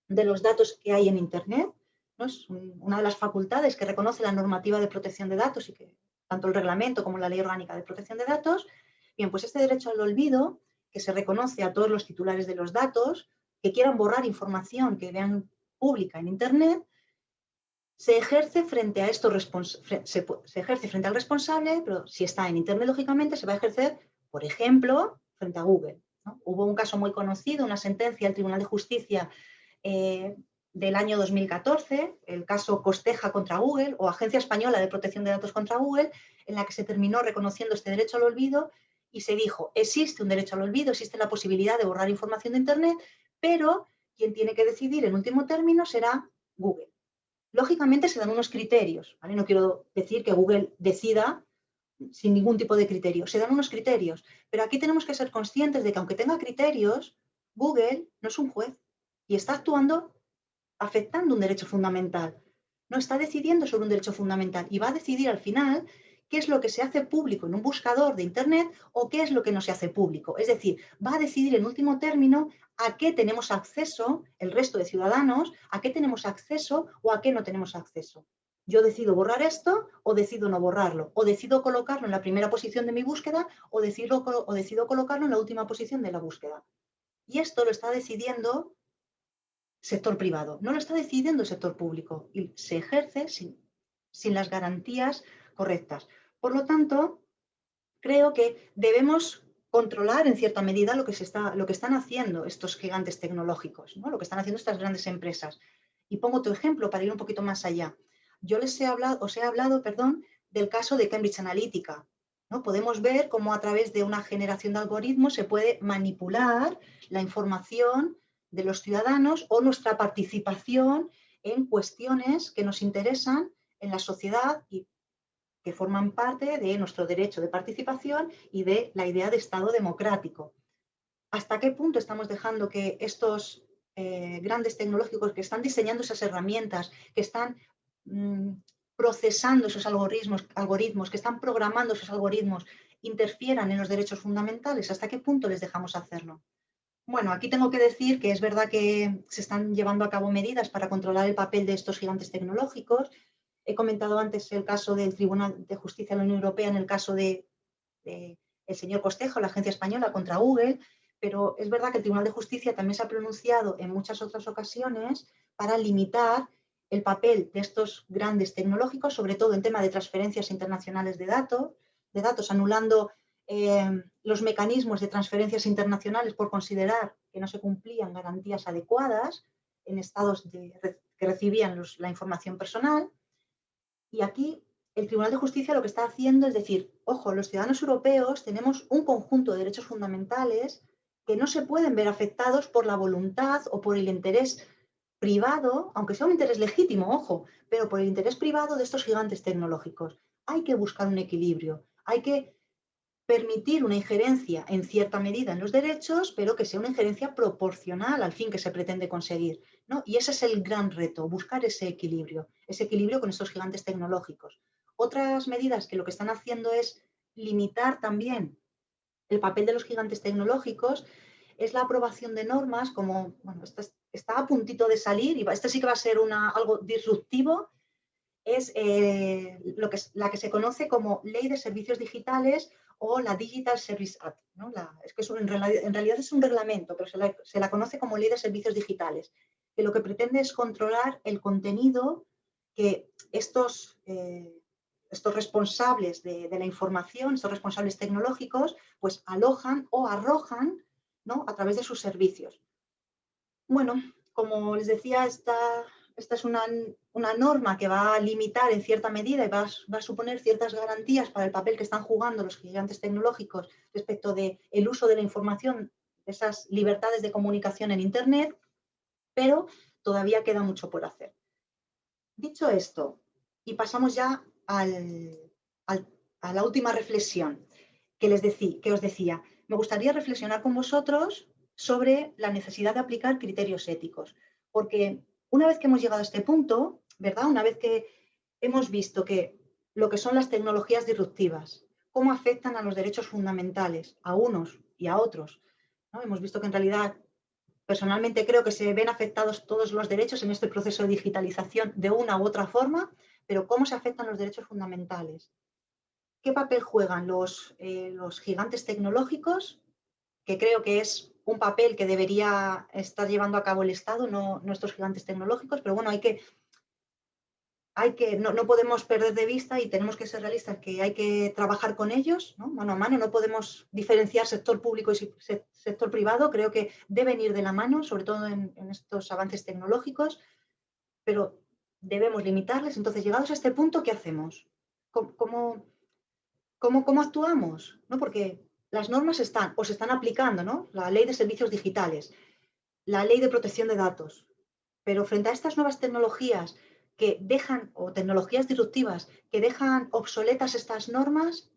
de los datos que hay en Internet, ¿no? Es una de las facultades que reconoce la normativa de protección de datos y que tanto el reglamento como la ley orgánica de protección de datos. Bien, pues este derecho al olvido, que se reconoce a todos los titulares de los datos que quieran borrar información que vean pública en Internet, se ejerce frente a se ejerce frente al responsable, pero si está en Internet, lógicamente, se va a ejercer, por ejemplo, frente a Google, ¿no? Hubo un caso muy conocido, una sentencia del Tribunal de Justicia del año 2014, el caso Costeja contra Google o Agencia Española de Protección de Datos contra Google, en la que se terminó reconociendo este derecho al olvido y se dijo, existe un derecho al olvido, existe la posibilidad de borrar información de Internet, pero quien tiene que decidir en último término será Google. Lógicamente se dan unos criterios, ¿vale? No quiero decir que Google decida sin ningún tipo de criterio, se dan unos criterios, pero aquí tenemos que ser conscientes de que aunque tenga criterios, Google no es un juez y está actuando afectando un derecho fundamental. No está decidiendo sobre un derecho fundamental y va a decidir al final qué es lo que se hace público en un buscador de Internet o qué es lo que no se hace público. Es decir, va a decidir en último término a qué tenemos acceso el resto de ciudadanos, a qué tenemos acceso o a qué no tenemos acceso. Yo decido borrar esto o decido no borrarlo, o decido colocarlo en la primera posición de mi búsqueda o decido colocarlo en la última posición de la búsqueda. Y esto lo está decidiendo sector privado, no lo está decidiendo el sector público y se ejerce sin las garantías correctas. Por lo tanto, creo que debemos controlar en cierta medida lo que están haciendo estos gigantes tecnológicos, ¿no? Lo que están haciendo estas grandes empresas. Y pongo otro ejemplo para ir un poquito más allá. Yo os he hablado, del caso de Cambridge Analytica, ¿no? Podemos ver cómo a través de una generación de algoritmos se puede manipular la información de los ciudadanos o nuestra participación en cuestiones que nos interesan en la sociedad y que forman parte de nuestro derecho de participación y de la idea de Estado democrático. ¿Hasta qué punto estamos dejando que estos grandes tecnológicos que están diseñando esas herramientas, que están procesando esos algoritmos, que están programando esos algoritmos, interfieran en los derechos fundamentales? ¿Hasta qué punto les dejamos hacerlo? Bueno, aquí tengo que decir que es verdad que se están llevando a cabo medidas para controlar el papel de estos gigantes tecnológicos. He comentado antes el caso del Tribunal de Justicia de la Unión Europea en el caso de el señor Costejo, la Agencia Española contra Google, pero es verdad que el Tribunal de Justicia también se ha pronunciado en muchas otras ocasiones para limitar el papel de estos grandes tecnológicos, sobre todo en tema de transferencias internacionales de datos anulando los mecanismos de transferencias internacionales por considerar que no se cumplían garantías adecuadas en estados que recibían la información personal. Y aquí el Tribunal de Justicia lo que está haciendo es decir, ojo, los ciudadanos europeos tenemos un conjunto de derechos fundamentales que no se pueden ver afectados por la voluntad o por el interés privado, aunque sea un interés legítimo, ojo, pero por el interés privado de estos gigantes tecnológicos. Hay que buscar un equilibrio, hay que permitir una injerencia en cierta medida en los derechos, pero que sea una injerencia proporcional al fin que se pretende conseguir, ¿no? Y ese es el gran reto, buscar ese equilibrio con estos gigantes tecnológicos. Otras medidas que lo que están haciendo es limitar también el papel de los gigantes tecnológicos es la aprobación de normas como, bueno, está a puntito de salir y este sí que va a ser algo disruptivo, es la que se conoce como Ley de Servicios Digitales o la Digital Service Act, ¿no? Es que en realidad es un reglamento, pero se la conoce como Ley de Servicios Digitales, que lo que pretende es controlar el contenido que estos responsables de la información, estos responsables tecnológicos, pues alojan o arrojan, ¿no? A través de sus servicios. Bueno, como les decía, esta es una norma que va a limitar en cierta medida y va a suponer ciertas garantías para el papel que están jugando los gigantes tecnológicos respecto del uso de la información, de esas libertades de comunicación en Internet, pero todavía queda mucho por hacer. Dicho esto, y pasamos ya a la última reflexión que os decía, me gustaría reflexionar con vosotros sobre la necesidad de aplicar criterios éticos, porque una vez que hemos llegado a este punto, ¿verdad? Una vez que hemos visto que lo que son las tecnologías disruptivas, cómo afectan a los derechos fundamentales, a unos y a otros, ¿no? Hemos visto que en realidad, personalmente creo que se ven afectados todos los derechos en este proceso de digitalización de una u otra forma, pero cómo se afectan los derechos fundamentales. ¿Qué papel juegan los gigantes tecnológicos? Que creo que es un papel que debería estar llevando a cabo el Estado, no estos gigantes tecnológicos, pero bueno, hay que no podemos perder de vista y tenemos que ser realistas que hay que trabajar con ellos, ¿no? Mano a mano, no podemos diferenciar sector público y sector privado, creo que deben ir de la mano, sobre todo en estos avances tecnológicos, pero debemos limitarles. Entonces, llegados a este punto, ¿qué hacemos? ¿Cómo actuamos? ¿No? Porque las normas se están aplicando, ¿no? La ley de servicios digitales, la ley de protección de datos, pero frente a estas nuevas tecnologías que dejan, o tecnologías disruptivas, que dejan obsoletas estas normas,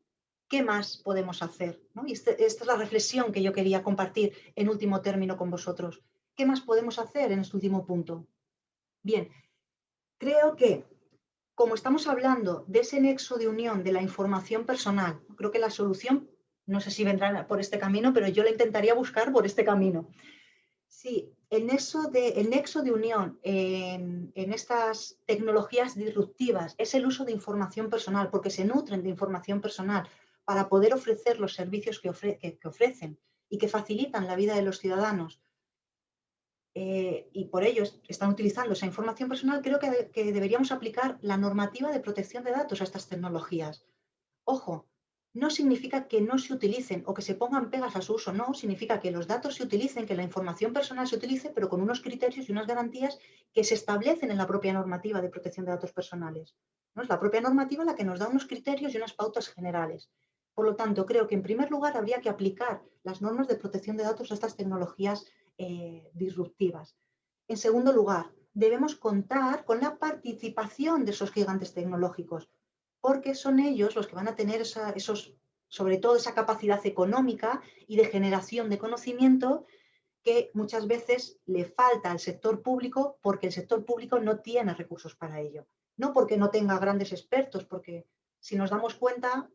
¿qué más podemos hacer? ¿No? Y esta es la reflexión que yo quería compartir en último término con vosotros. ¿Qué más podemos hacer en este último punto? Bien, creo que como estamos hablando de ese nexo de unión de la información personal, creo que la solución, no sé si vendrá por este camino, pero yo la intentaría buscar por este camino. Sí, el nexo de unión en estas tecnologías disruptivas es el uso de información personal, porque se nutren de información personal para poder ofrecer los servicios que ofrecen y que facilitan la vida de los ciudadanos. Y por ello están utilizando esa información personal, creo que deberíamos aplicar la normativa de protección de datos a estas tecnologías. Ojo, no significa que no se utilicen o que se pongan pegas a su uso, no, significa que los datos se utilicen, que la información personal se utilice, pero con unos criterios y unas garantías que se establecen en la propia normativa de protección de datos personales. ¿No? Es la propia normativa la que nos da unos criterios y unas pautas generales. Por lo tanto, creo que en primer lugar habría que aplicar las normas de protección de datos a estas tecnologías disruptivas. En segundo lugar, debemos contar con la participación de esos gigantes tecnológicos, porque son ellos los que van a tener sobre todo esa capacidad económica y de generación de conocimiento que muchas veces le falta al sector público porque el sector público no tiene recursos para ello. No porque no tenga grandes expertos, porque si nos damos cuenta,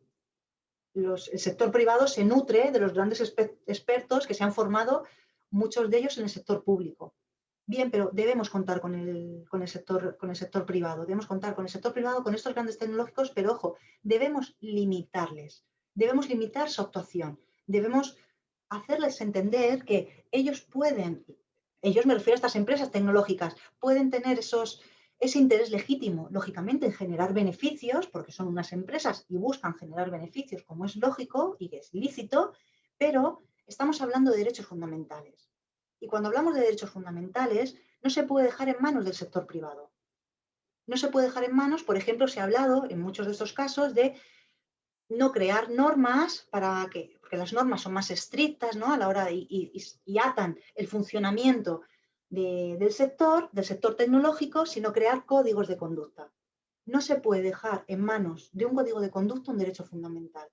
el sector privado se nutre de los grandes expertos que se han formado, muchos de ellos en el sector público. Bien, pero debemos contar con el sector privado, debemos contar con el sector privado, con estos grandes tecnológicos, pero ojo, debemos limitarles, debemos limitar su actuación, debemos hacerles entender que ellos me refiero a estas empresas tecnológicas, pueden tener ese interés legítimo, lógicamente, en generar beneficios, porque son unas empresas y buscan generar beneficios, como es lógico y que es lícito, pero estamos hablando de derechos fundamentales. Y cuando hablamos de derechos fundamentales, no se puede dejar en manos del sector privado. No se puede dejar en manos, por ejemplo, se ha hablado en muchos de estos casos de no crear normas porque las normas son más estrictas, ¿no? A la hora y atan el funcionamiento del sector tecnológico, sino crear códigos de conducta. No se puede dejar en manos de un código de conducta un derecho fundamental.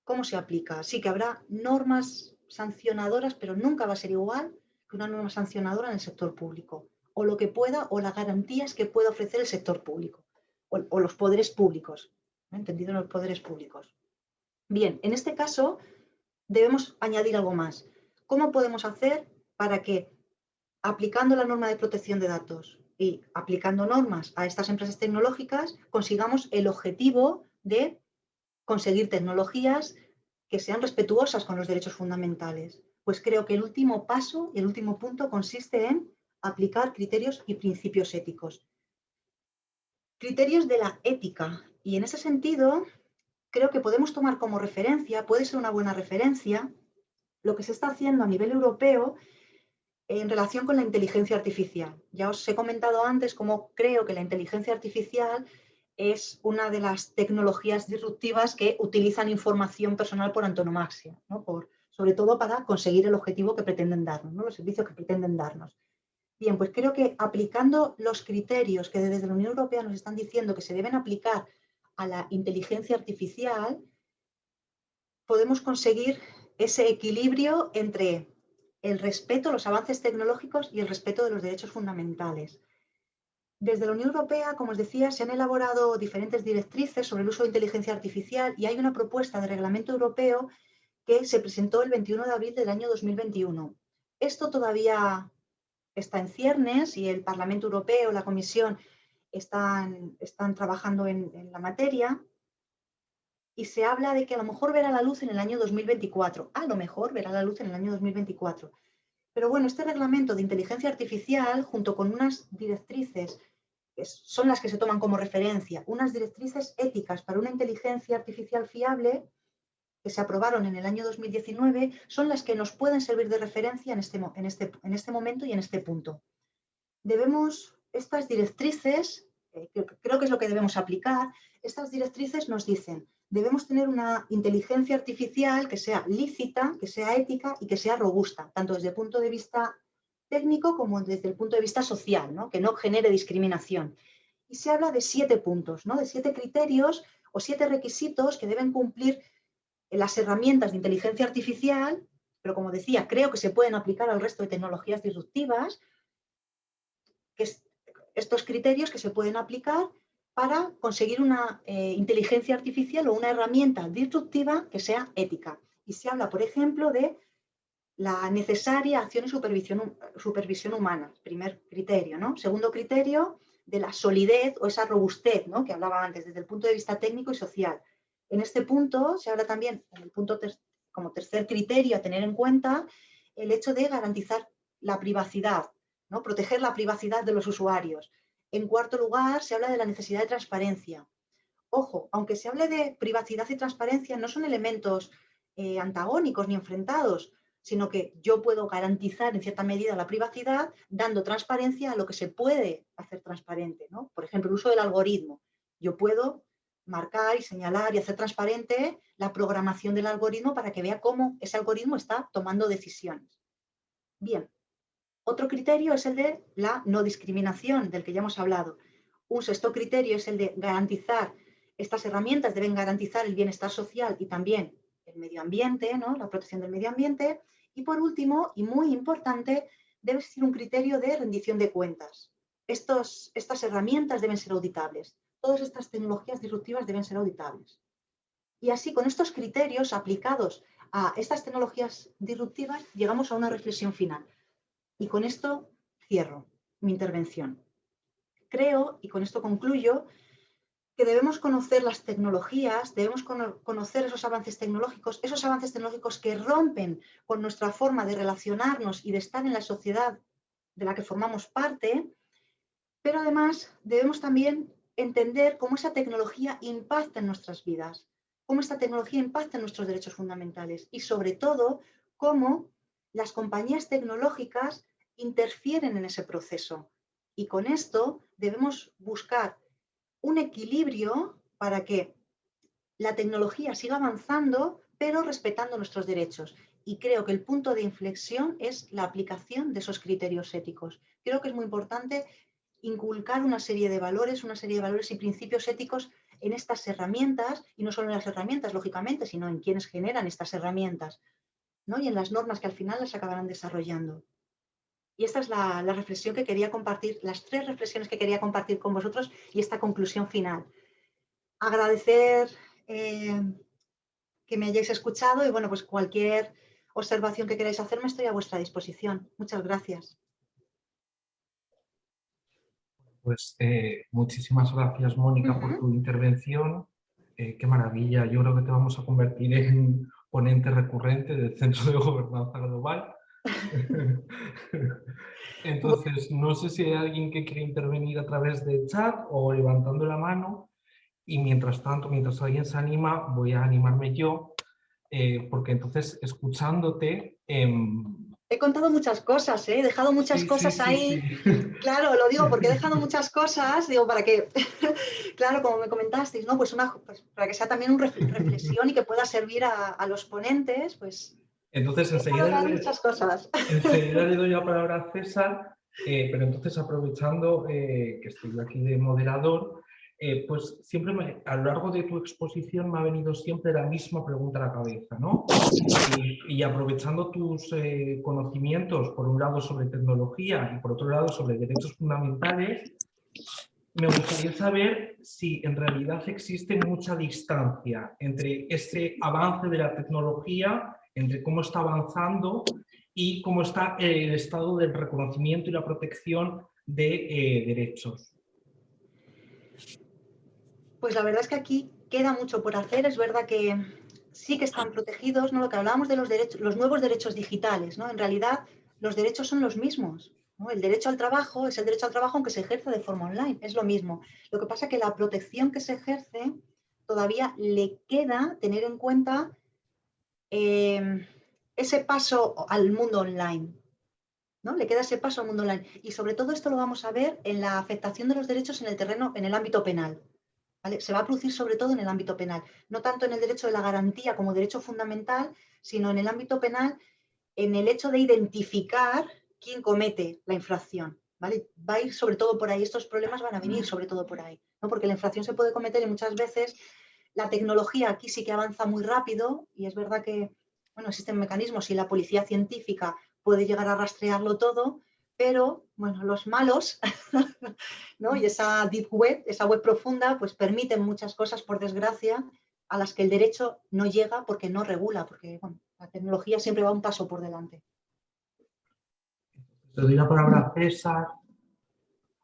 ¿Cómo se aplica? Sí que habrá normas sancionadoras, pero nunca va a ser igual que una norma sancionadora en el sector público. O lo que pueda, o las garantías que pueda ofrecer el sector público, o los poderes públicos, ¿no? Entendido en los poderes públicos. Bien, en este caso debemos añadir algo más. ¿Cómo podemos hacer para que, aplicando la norma de protección de datos y aplicando normas a estas empresas tecnológicas, consigamos el objetivo de conseguir tecnologías que sean respetuosas con los derechos fundamentales? Pues creo que el último paso y el último punto consiste en aplicar criterios y principios éticos. Criterios de la ética. Y en ese sentido, creo que podemos tomar como referencia, puede ser una buena referencia, lo que se está haciendo a nivel europeo en relación con la inteligencia artificial. Ya os he comentado antes cómo creo que la inteligencia artificial es una de las tecnologías disruptivas que utilizan información personal por antonomasia, ¿no? Sobre todo para conseguir el objetivo que pretenden darnos, ¿no? Los servicios que pretenden darnos. Bien, pues creo que aplicando los criterios que desde la Unión Europea nos están diciendo que se deben aplicar a la inteligencia artificial, podemos conseguir ese equilibrio entre el respeto, los avances tecnológicos y el respeto de los derechos fundamentales. Desde la Unión Europea, como os decía, se han elaborado diferentes directrices sobre el uso de inteligencia artificial y hay una propuesta de reglamento europeo que se presentó el 21 de abril del año 2021. Esto todavía está en ciernes y el Parlamento Europeo, la Comisión, están trabajando en la materia y se habla de que a lo mejor verá la luz en el año 2024. A lo mejor verá la luz en el año 2024. Pero bueno, este reglamento de inteligencia artificial, junto con unas directrices son las que se toman como referencia, unas directrices éticas para una inteligencia artificial fiable que se aprobaron en el año 2019, son las que nos pueden servir de referencia en este momento y en este punto. Estas directrices, que creo que es lo que debemos aplicar, estas directrices nos dicen, debemos tener una inteligencia artificial que sea lícita, que sea ética y que sea robusta, tanto desde el punto de vista técnico como desde el punto de vista social, ¿no? Que no genere discriminación. Y se habla de 7 puntos, ¿no? De 7 criterios o 7 requisitos que deben cumplir las herramientas de inteligencia artificial, pero como decía, creo que se pueden aplicar al resto de tecnologías disruptivas, estos criterios que se pueden aplicar para conseguir una inteligencia artificial o una herramienta disruptiva que sea ética. Y se habla, por ejemplo, de la necesaria acción y supervisión humana, primer criterio, ¿no? Segundo criterio, de la solidez o esa robustez, ¿no? Que hablaba antes, desde el punto de vista técnico y social. En este punto se habla también, en el punto como tercer criterio a tener en cuenta, el hecho de garantizar la privacidad, ¿no? Proteger la privacidad de los usuarios. En cuarto lugar, se habla de la necesidad de transparencia. Ojo, aunque se hable de privacidad y transparencia, no son elementos antagónicos ni enfrentados, sino que yo puedo garantizar en cierta medida la privacidad dando transparencia a lo que se puede hacer transparente, ¿no? Por ejemplo, el uso del algoritmo. Yo puedo marcar y señalar y hacer transparente la programación del algoritmo para que vea cómo ese algoritmo está tomando decisiones. Bien, otro criterio es el de la no discriminación, del que ya hemos hablado. Un sexto criterio es el de garantizar, estas herramientas deben garantizar el bienestar social y también el medio ambiente, ¿no? La protección del medio ambiente. Y por último, y muy importante, debe existir un criterio de rendición de cuentas. Estas herramientas deben ser auditables. Todas estas tecnologías disruptivas deben ser auditables. Y así, con estos criterios aplicados a estas tecnologías disruptivas, llegamos a una reflexión final. Y con esto cierro mi intervención. Creo, y con esto concluyo, que debemos conocer las tecnologías, debemos conocer esos avances tecnológicos que rompen con nuestra forma de relacionarnos y de estar en la sociedad de la que formamos parte, pero además debemos también entender cómo esa tecnología impacta en nuestras vidas, cómo esta tecnología impacta en nuestros derechos fundamentales y sobre todo cómo las compañías tecnológicas interfieren en ese proceso. Y con esto debemos buscar un equilibrio para que la tecnología siga avanzando, pero respetando nuestros derechos. Y creo que el punto de inflexión es la aplicación de esos criterios éticos. Creo que es muy importante inculcar una serie de valores y principios éticos en estas herramientas, y no solo en las herramientas, lógicamente, sino en quienes generan estas herramientas, ¿no? Y en las normas que al final las acabarán desarrollando. Y esta es la reflexión que quería compartir, las 3 reflexiones que quería compartir con vosotros y esta conclusión final. Agradecer que me hayáis escuchado y bueno, pues cualquier observación que queráis hacerme estoy a vuestra disposición. Muchas gracias. Pues muchísimas gracias, Mónica, por tu intervención. Qué maravilla. Yo creo que te vamos a convertir en ponente recurrente del Centro de Gobernanza Global. Entonces, no sé si hay alguien que quiere intervenir a través del chat o levantando la mano. Y mientras tanto, mientras alguien se anima, voy a animarme yo, porque entonces, escuchándote... He contado muchas cosas, he dejado muchas cosas ahí. Sí. Claro, lo digo porque he dejado muchas cosas, digo, para que, claro, como me comentasteis, ¿no? Pues para que sea también una reflexión y que pueda servir a los ponentes, pues... Entonces, enseguida le doy la palabra a César, pero entonces, aprovechando que estoy aquí de moderador, pues siempre a lo largo de tu exposición me ha venido siempre la misma pregunta a la cabeza, ¿no? Y aprovechando tus conocimientos, por un lado sobre tecnología y por otro lado sobre derechos fundamentales, me gustaría saber si en realidad existe mucha distancia entre ese avance de la tecnología, entre cómo está avanzando y cómo está el estado del reconocimiento y la protección de derechos. Pues la verdad es que aquí queda mucho por hacer. Es verdad que sí que están protegidos, ¿no? Lo que hablábamos de los derechos, los nuevos derechos digitales, ¿no? En realidad los derechos son los mismos. ¿no? El derecho al trabajo es el derecho al trabajo aunque se ejerza de forma online, es lo mismo. Lo que pasa es que la protección que se ejerce todavía le queda tener en cuenta ese paso al mundo online, ¿no? Le queda ese paso al mundo online. Y sobre todo esto lo vamos a ver en la afectación de los derechos en el terreno, en el ámbito penal. ¿Vale? Se va a producir sobre todo en el ámbito penal, no tanto en el derecho de la garantía como derecho fundamental, sino en el ámbito penal, en el hecho de identificar quién comete la infracción. ¿Vale? Va a ir sobre todo por ahí, estos problemas van a venir sobre todo por ahí, ¿no? Porque la infracción se puede cometer y muchas veces la tecnología aquí sí que avanza muy rápido y es verdad que, bueno, existen mecanismos y la policía científica puede llegar a rastrearlo todo, pero, bueno, los malos, ¿no? Y esa deep web, esa web profunda, pues permiten muchas cosas, por desgracia, a las que el derecho no llega porque no regula, porque, bueno, la tecnología siempre va un paso por delante. Te doy la palabra a César,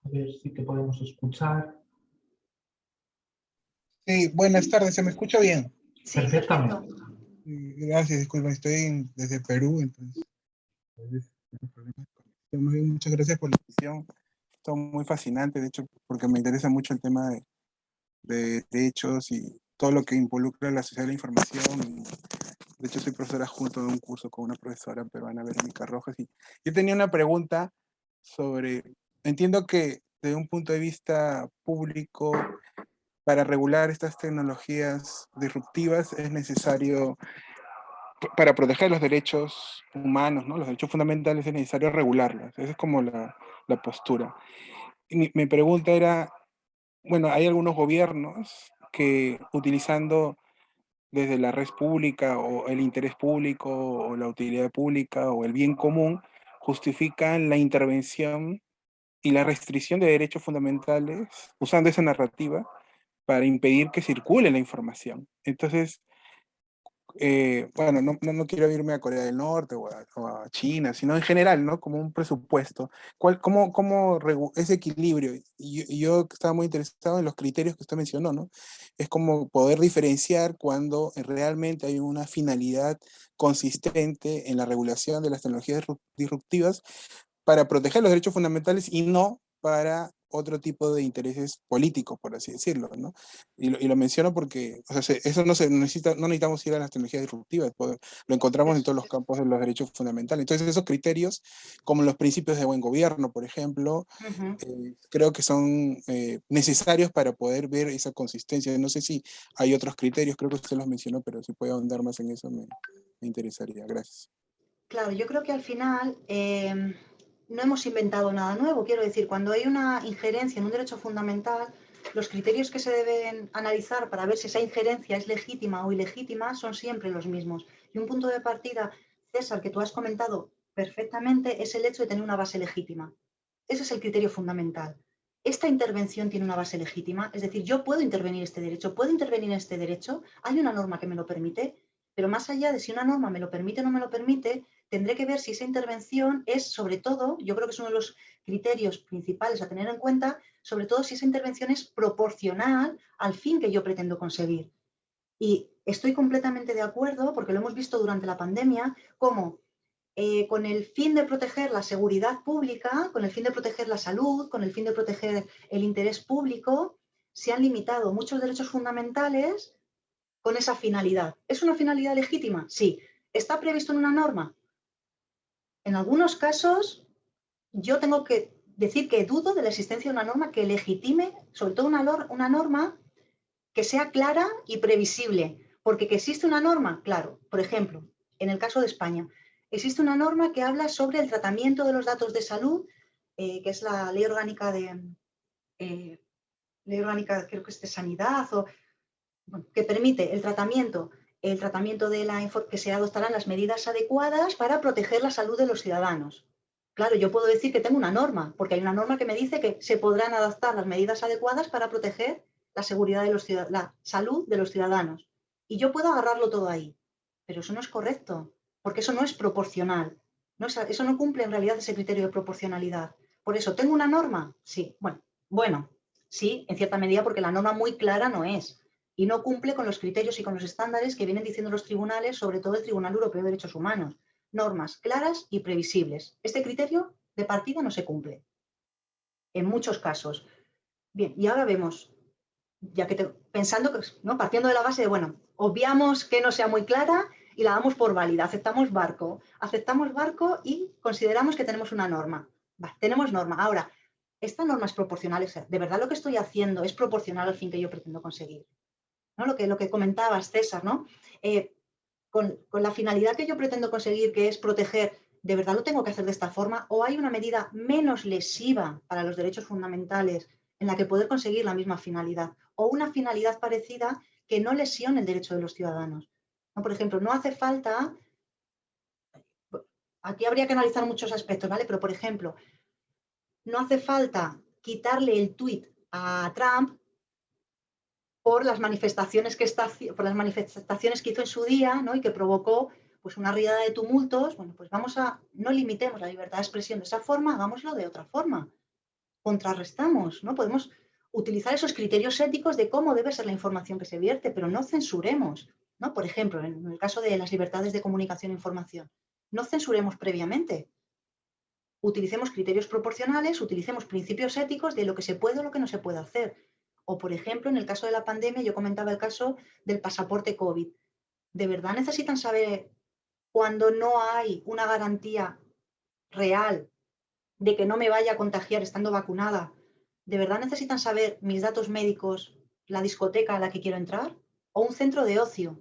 a ver si te podemos escuchar. Sí, buenas tardes, ¿se me escucha bien? Sí, Perfectamente. perfecto. Gracias, disculpa, estoy desde Perú, entonces tengo problemas de conexión. Más bien, muchas gracias por la invitación. Esto muy fascinante, de hecho, porque me interesa mucho el tema de derechos y todo lo que involucra la sociedad de la información. Y, de hecho, soy profesora adjunto de un curso con una profesora peruana, Verónica Rojas, y yo tenía una pregunta sobre, entiendo que desde un punto de vista público, para regular estas tecnologías disruptivas es necesario, para proteger los derechos humanos, ¿no? Los derechos fundamentales es necesario regularlos. Esa es como la postura. Y mi pregunta era, bueno, hay algunos gobiernos que utilizando desde la red pública o el interés público o la utilidad pública o el bien común, justifican la intervención y la restricción de derechos fundamentales usando esa narrativa para impedir que circule la información. Entonces, bueno, no quiero irme a Corea del Norte o a China, sino en general, ¿no? Como un presupuesto. ¿Cómo ese equilibrio? Y yo estaba muy interesado en los criterios que usted mencionó, ¿no? Es como poder diferenciar cuando realmente hay una finalidad consistente en la regulación de las tecnologías disruptivas para proteger los derechos fundamentales y no para otro tipo de intereses políticos, por así decirlo, ¿no? Y lo menciono porque, o sea, eso no se necesita, no necesitamos ir a las tecnologías disruptivas, lo encontramos en Eso todos los es. campos de los derechos fundamentales. Entonces, esos criterios, como los principios de buen gobierno, por ejemplo, Ujú. creo que son necesarios para poder ver esa consistencia. No sé si hay otros criterios, creo que usted los mencionó, pero si puede ahondar más en eso me interesaría. Gracias. Claro, yo creo que al final no hemos inventado nada nuevo. Quiero decir, cuando hay una injerencia en un derecho fundamental, los criterios que se deben analizar para ver si esa injerencia es legítima o ilegítima son siempre los mismos. Y un punto de partida, César, que tú has comentado perfectamente, es el hecho de tener una base legítima. Ese es el criterio fundamental. Esta intervención tiene una base legítima, es decir, yo puedo intervenir puedo intervenir en este derecho, hay una norma que me lo permite, pero más allá de si una norma me lo permite o no me lo permite, tendré que ver si esa intervención es, sobre todo, yo creo que es uno de los criterios principales a tener en cuenta, sobre todo si esa intervención es proporcional al fin que yo pretendo conseguir. Y estoy completamente de acuerdo, porque lo hemos visto durante la pandemia, cómo con el fin de proteger la seguridad pública, con el fin de proteger la salud, con el fin de proteger el interés público, se han limitado muchos derechos fundamentales con esa finalidad. ¿Es una finalidad legítima? Sí. ¿Está previsto en una norma? En algunos casos, yo tengo que decir que dudo de la existencia de una norma que legitime, sobre todo una norma que sea clara y previsible. Porque que existe una norma, claro, por ejemplo, en el caso de España, existe una norma que habla sobre el tratamiento de los datos de salud, que es la ley orgánica ley orgánica, creo que es de sanidad, o, bueno, que permite el tratamiento de que se adoptarán las medidas adecuadas para proteger la salud de los ciudadanos. Claro, yo puedo decir que tengo una norma, porque hay una norma que me dice que se podrán adaptar las medidas adecuadas para proteger la seguridad de la salud de los ciudadanos. Y yo puedo agarrarlo todo ahí. Pero eso no es correcto, porque eso no es proporcional. Eso no cumple en realidad ese criterio de proporcionalidad. Por eso, ¿tengo una norma? Sí. Bueno, sí, en cierta medida, porque la norma muy clara no es. Y no cumple con los criterios y con los estándares que vienen diciendo los tribunales, sobre todo el Tribunal Europeo de Derechos Humanos. Normas claras y previsibles. ¿Este criterio de partida no se cumple. En muchos casos. Bien, y ahora vemos, ya que pensando que, ¿no? Partiendo de la base de, bueno, obviamos que no sea muy clara y la damos por válida, aceptamos barco y consideramos que tenemos una norma. Va, tenemos norma. Ahora, esta norma es proporcional, ¿de verdad lo que estoy haciendo es proporcional al fin que yo pretendo conseguir? ¿No? Lo que comentabas, César, ¿no? Con la finalidad que yo pretendo conseguir, que es proteger, ¿de verdad lo tengo que hacer de esta forma? ¿O hay una medida menos lesiva para los derechos fundamentales en la que poder conseguir la misma finalidad? O una finalidad parecida que no lesione el derecho de los ciudadanos. ¿No? Por ejemplo, no hace falta, aquí habría que analizar muchos aspectos, ¿vale? Pero, por ejemplo, no hace falta quitarle el tuit a Trump por las manifestaciones que hizo en su día, ¿no? Y que provocó pues, una riada de tumultos. Bueno, pues no limitemos la libertad de expresión de esa forma, hagámoslo de otra forma. Contrarrestamos, ¿no? Podemos utilizar esos criterios éticos de cómo debe ser la información que se vierte, pero no censuremos, ¿no? Por ejemplo, en el caso de las libertades de comunicación e información, no censuremos previamente. Utilicemos criterios proporcionales, utilicemos principios éticos de lo que se puede o lo que no se puede hacer. O, por ejemplo, en el caso de la pandemia, yo comentaba el caso del pasaporte COVID. ¿De verdad necesitan saber cuando no hay una garantía real de que no me vaya a contagiar estando vacunada? ¿De verdad necesitan saber mis datos médicos, la discoteca a la que quiero entrar? ¿O un centro de ocio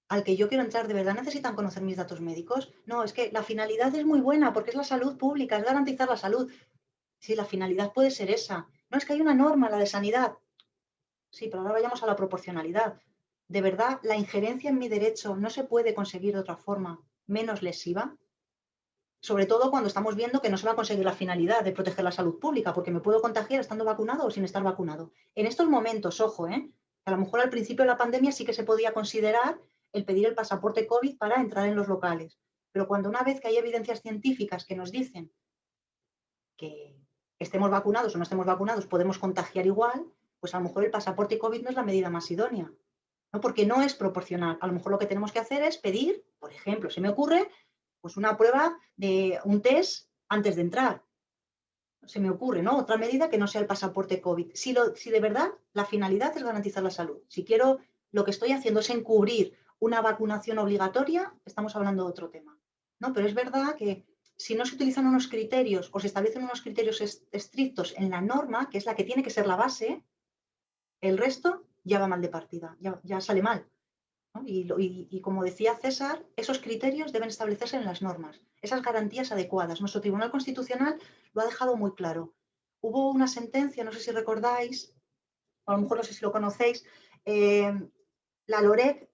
al que yo quiero entrar? ¿De verdad necesitan conocer mis datos médicos? No, es que la finalidad es muy buena porque es la salud pública, es garantizar la salud. Sí, la finalidad puede ser esa. No, es que hay una norma, la de sanidad. Sí, pero ahora vayamos a la proporcionalidad. ¿De verdad la injerencia en mi derecho no se puede conseguir de otra forma menos lesiva? Sobre todo cuando estamos viendo que no se va a conseguir la finalidad de proteger la salud pública, porque me puedo contagiar estando vacunado o sin estar vacunado. En estos momentos, ojo, a lo mejor al principio de la pandemia sí que se podía considerar el pedir el pasaporte COVID para entrar en los locales. Pero cuando una vez que hay evidencias científicas que nos dicen que estemos vacunados o no estemos vacunados podemos contagiar igual, pues a lo mejor el pasaporte COVID no es la medida más idónea, ¿no? Porque no es proporcional. A lo mejor lo que tenemos que hacer es pedir, por ejemplo, se me ocurre, pues una prueba de un test antes de entrar. Se me ocurre, ¿no? Otra medida que no sea el pasaporte COVID. Si de verdad la finalidad es garantizar la salud, si quiero, lo que estoy haciendo es encubrir una vacunación obligatoria, estamos hablando de otro tema, ¿no? Pero es verdad que si no se utilizan unos criterios o se establecen unos criterios estrictos en la norma, que es la que tiene que ser la base, el resto ya va mal de partida, ya sale mal, ¿no? Y como decía César, esos criterios deben establecerse en las normas, esas garantías adecuadas. Nuestro Tribunal Constitucional lo ha dejado muy claro. Hubo una sentencia, no sé si recordáis, o a lo mejor no sé si lo conocéis, la LOREC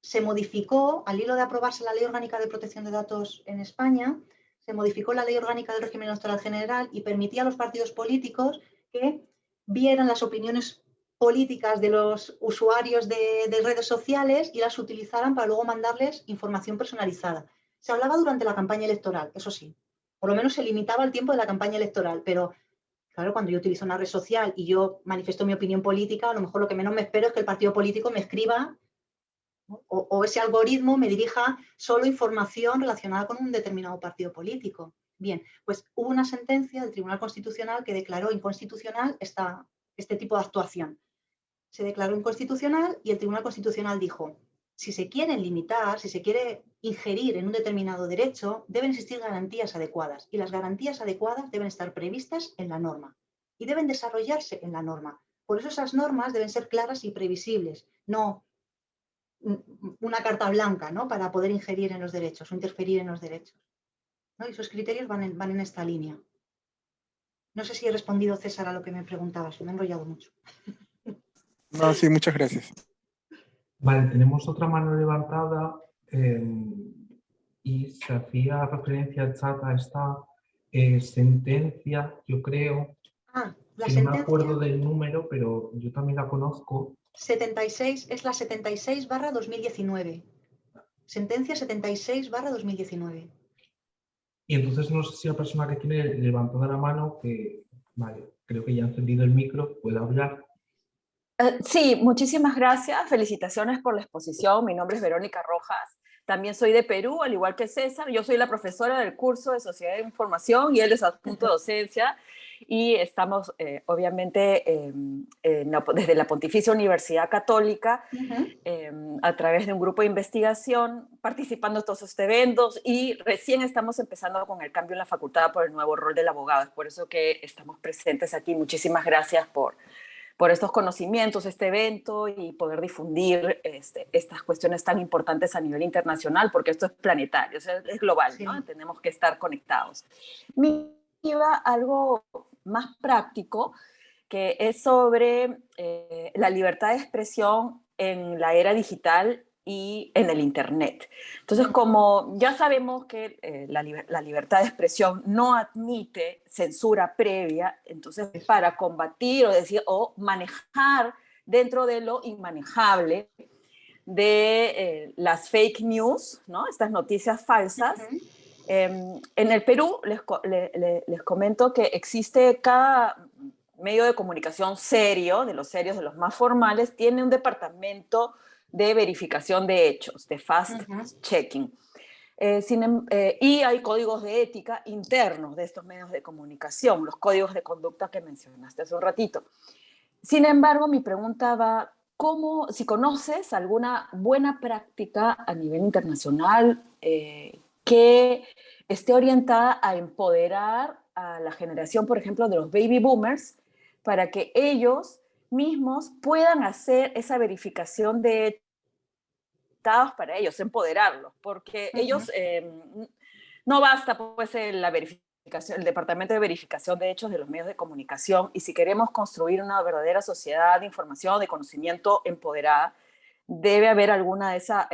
se modificó, al hilo de aprobarse la Ley Orgánica de Protección de Datos en España, se modificó la Ley Orgánica del Régimen Electoral General y permitía a los partidos políticos que vieran las opiniones políticas de los usuarios de redes sociales y las utilizaran para luego mandarles información personalizada. Se hablaba durante la campaña electoral, eso sí, por lo menos se limitaba el tiempo de la campaña electoral, pero claro, cuando yo utilizo una red social y yo manifiesto mi opinión política, a lo mejor lo que menos me espero es que el partido político me escriba o ese algoritmo me dirija solo información relacionada con un determinado partido político. Bien, pues hubo una sentencia del Tribunal Constitucional que declaró inconstitucional este tipo de actuación. Se declaró inconstitucional y el Tribunal Constitucional dijo, si se quieren limitar, si se quiere ingerir en un determinado derecho, deben existir garantías adecuadas y las garantías adecuadas deben estar previstas en la norma y deben desarrollarse en la norma. Por eso esas normas deben ser claras y previsibles, no una carta blanca, ¿no? Para poder ingerir en los derechos o interferir en los derechos, ¿no? Y esos criterios van en esta línea. No sé si he respondido, César, a lo que me preguntabas, me he enrollado mucho. No, sí, muchas gracias. Vale, tenemos otra mano levantada y se hacía referencia al chat a esta sentencia, yo creo, la que sentencia, no me acuerdo del número, pero yo también la conozco. 76, es la 76/2019. Sentencia 76/2019. Y entonces no sé si la persona que tiene levantada la mano, que vale, creo que ya ha encendido el micro, puede hablar. Sí, muchísimas gracias. Felicitaciones por la exposición. Mi nombre es Verónica Rojas. También soy de Perú, al igual que César. Yo soy la profesora del curso de Sociedad de Información y él es adjunto de docencia. Y estamos, obviamente, desde la Pontificia Universidad Católica, a través de un grupo de investigación, participando en todos estos eventos, y recién estamos empezando con el cambio en la facultad por el nuevo rol del abogado. Es por eso que estamos presentes aquí. Muchísimas gracias por estos conocimientos, este evento, y poder difundir estas cuestiones tan importantes a nivel internacional, porque esto es planetario, o sea, es global, sí, ¿no? Tenemos que estar conectados. Me iba algo más práctico, que es sobre la libertad de expresión en la era digital y en el Internet. Entonces, como ya sabemos que la libertad de expresión no admite censura previa, entonces para combatir o manejar dentro de lo inmanejable de las fake news, ¿no? Estas noticias falsas, en el Perú les comento que existe cada medio de comunicación serio, de los más formales, tiene un departamento de verificación de hechos, de fast-checking. Y hay códigos de ética internos de estos medios de comunicación, los códigos de conducta que mencionaste hace un ratito. Sin embargo, mi pregunta va, si conoces alguna buena práctica a nivel internacional que esté orientada a empoderar a la generación, por ejemplo, de los baby boomers, para que ellos mismos puedan hacer esa verificación de hechos para ellos, empoderarlos, porque ellos, no basta pues la verificación, el departamento de verificación de hechos de los medios de comunicación, y si queremos construir una verdadera sociedad de información, de conocimiento empoderada, debe haber alguna de esas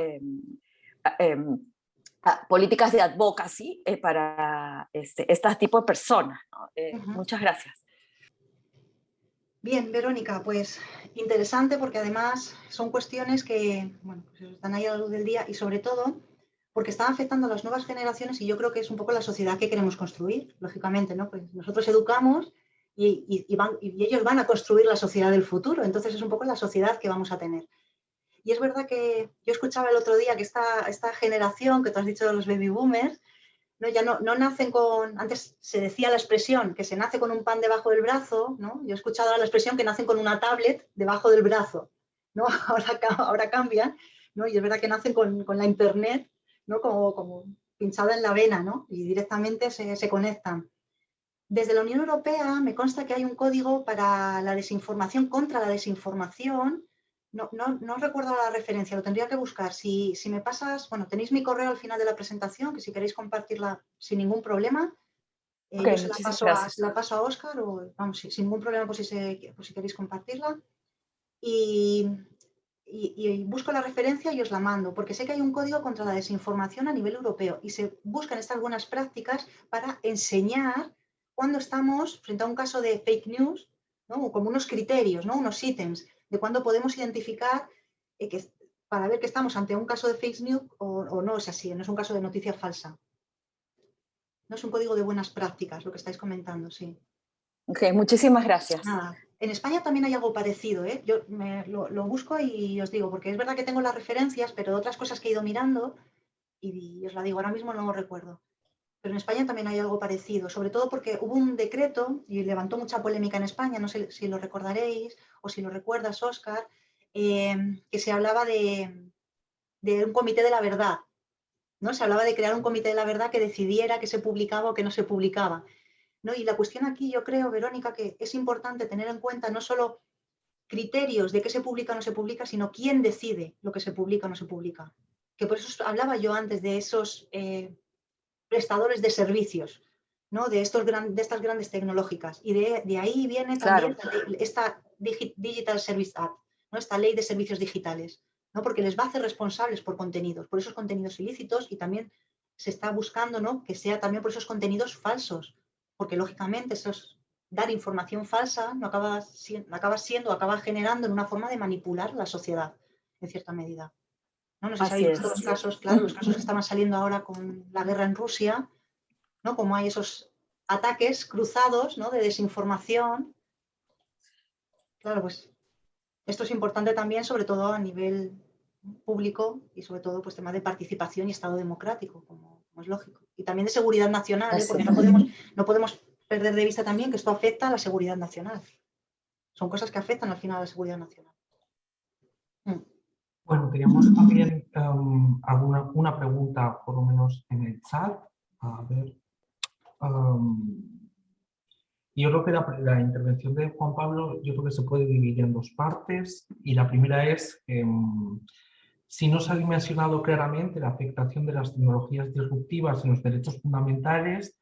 políticas de advocacy para este tipo de personas, ¿no? Muchas gracias. Bien, Verónica, pues interesante, porque además son cuestiones que, bueno, pues están ahí a la luz del día, y sobre todo porque están afectando a las nuevas generaciones, y yo creo que es un poco la sociedad que queremos construir, lógicamente, ¿no? Pues nosotros educamos y ellos van a construir la sociedad del futuro, entonces es un poco la sociedad que vamos a tener. Y es verdad que yo escuchaba el otro día que esta generación que tú has dicho de los baby boomers, ya no nacen con, antes se decía la expresión que se nace con un pan debajo del brazo, ¿no? Yo he escuchado la expresión que nacen con una tablet debajo del brazo, ¿no? Ahora cambian, ¿no? Y es verdad que nacen con la internet, ¿no? Como pinchada en la vena, ¿no? Y directamente se conectan. Desde la Unión Europea me consta que hay un código para la desinformación, contra la desinformación. No recuerdo la referencia, lo tendría que buscar. Si me pasas, bueno, tenéis mi correo al final de la presentación, que si queréis compartirla sin ningún problema, okay, yo se la paso a Óscar, o vamos, sin ningún problema, por si queréis compartirla. Y busco la referencia y os la mando, porque sé que hay un código contra la desinformación a nivel europeo, y se buscan estas buenas prácticas para enseñar cuando estamos frente a un caso de fake news, ¿no? Como unos criterios, ¿no? Unos ítems de cuándo podemos identificar para ver que estamos ante un caso de fake news o no es así, no es un caso de noticia falsa. No es un código de buenas prácticas lo que estáis comentando, sí. Ok, muchísimas gracias. Nada. En España también hay algo parecido, ¿eh? Yo lo busco y os digo, porque es verdad que tengo las referencias, pero otras cosas que he ido mirando, y os la digo, ahora mismo no lo recuerdo. Pero en España también hay algo parecido, sobre todo porque hubo un decreto y levantó mucha polémica en España, no sé si lo recordaréis o si lo recuerdas, Óscar, que se hablaba de un comité de la verdad, ¿no? Se hablaba de crear un comité de la verdad que decidiera qué se publicaba o qué no se publicaba, ¿no? Y la cuestión aquí, yo creo, Verónica, que es importante tener en cuenta no solo criterios de qué se publica o no se publica, sino quién decide lo que se publica o no se publica. Que por eso hablaba yo antes de esos prestadores de servicios, ¿no? De estas grandes tecnológicas. Y de ahí viene también esta Digital Service Act, ¿no? Esta ley de servicios digitales, ¿no? Porque les va a hacer responsables por contenidos, por esos contenidos ilícitos, y también se está buscando, ¿no? Que sea también por esos contenidos falsos, porque lógicamente dar información falsa no acaba generando en una forma de manipular la sociedad, en cierta medida. No sé si habéis visto los casos, claro, los casos que estaban saliendo ahora con la guerra en Rusia, ¿no? Como hay esos ataques cruzados, ¿no? De desinformación. Claro, pues esto es importante también, sobre todo a nivel público y sobre todo pues tema de participación y Estado democrático, como es lógico. Y también de seguridad nacional, porque no podemos perder de vista también que esto afecta a la seguridad nacional. Son cosas que afectan al final a la seguridad nacional. Bueno, teníamos también una pregunta, por lo menos en el chat. A ver. Yo creo que la intervención de Juan Pablo, yo creo que se puede dividir en dos partes. Y la primera es, si no se ha dimensionado claramente la afectación de las tecnologías disruptivas en los derechos fundamentales,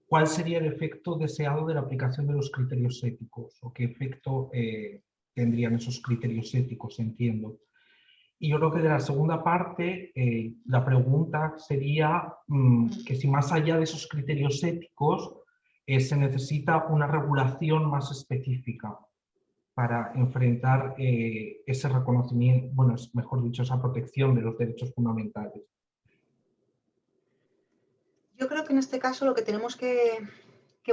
¿cuál sería el efecto deseado de la aplicación de los criterios éticos? ¿O qué efecto tendrían esos criterios éticos, entiendo? Y yo creo que de la segunda parte, la pregunta sería que si más allá de esos criterios éticos se necesita una regulación más específica para enfrentar ese reconocimiento, bueno, mejor dicho, esa protección de los derechos fundamentales. Yo creo que en este caso lo que tenemos que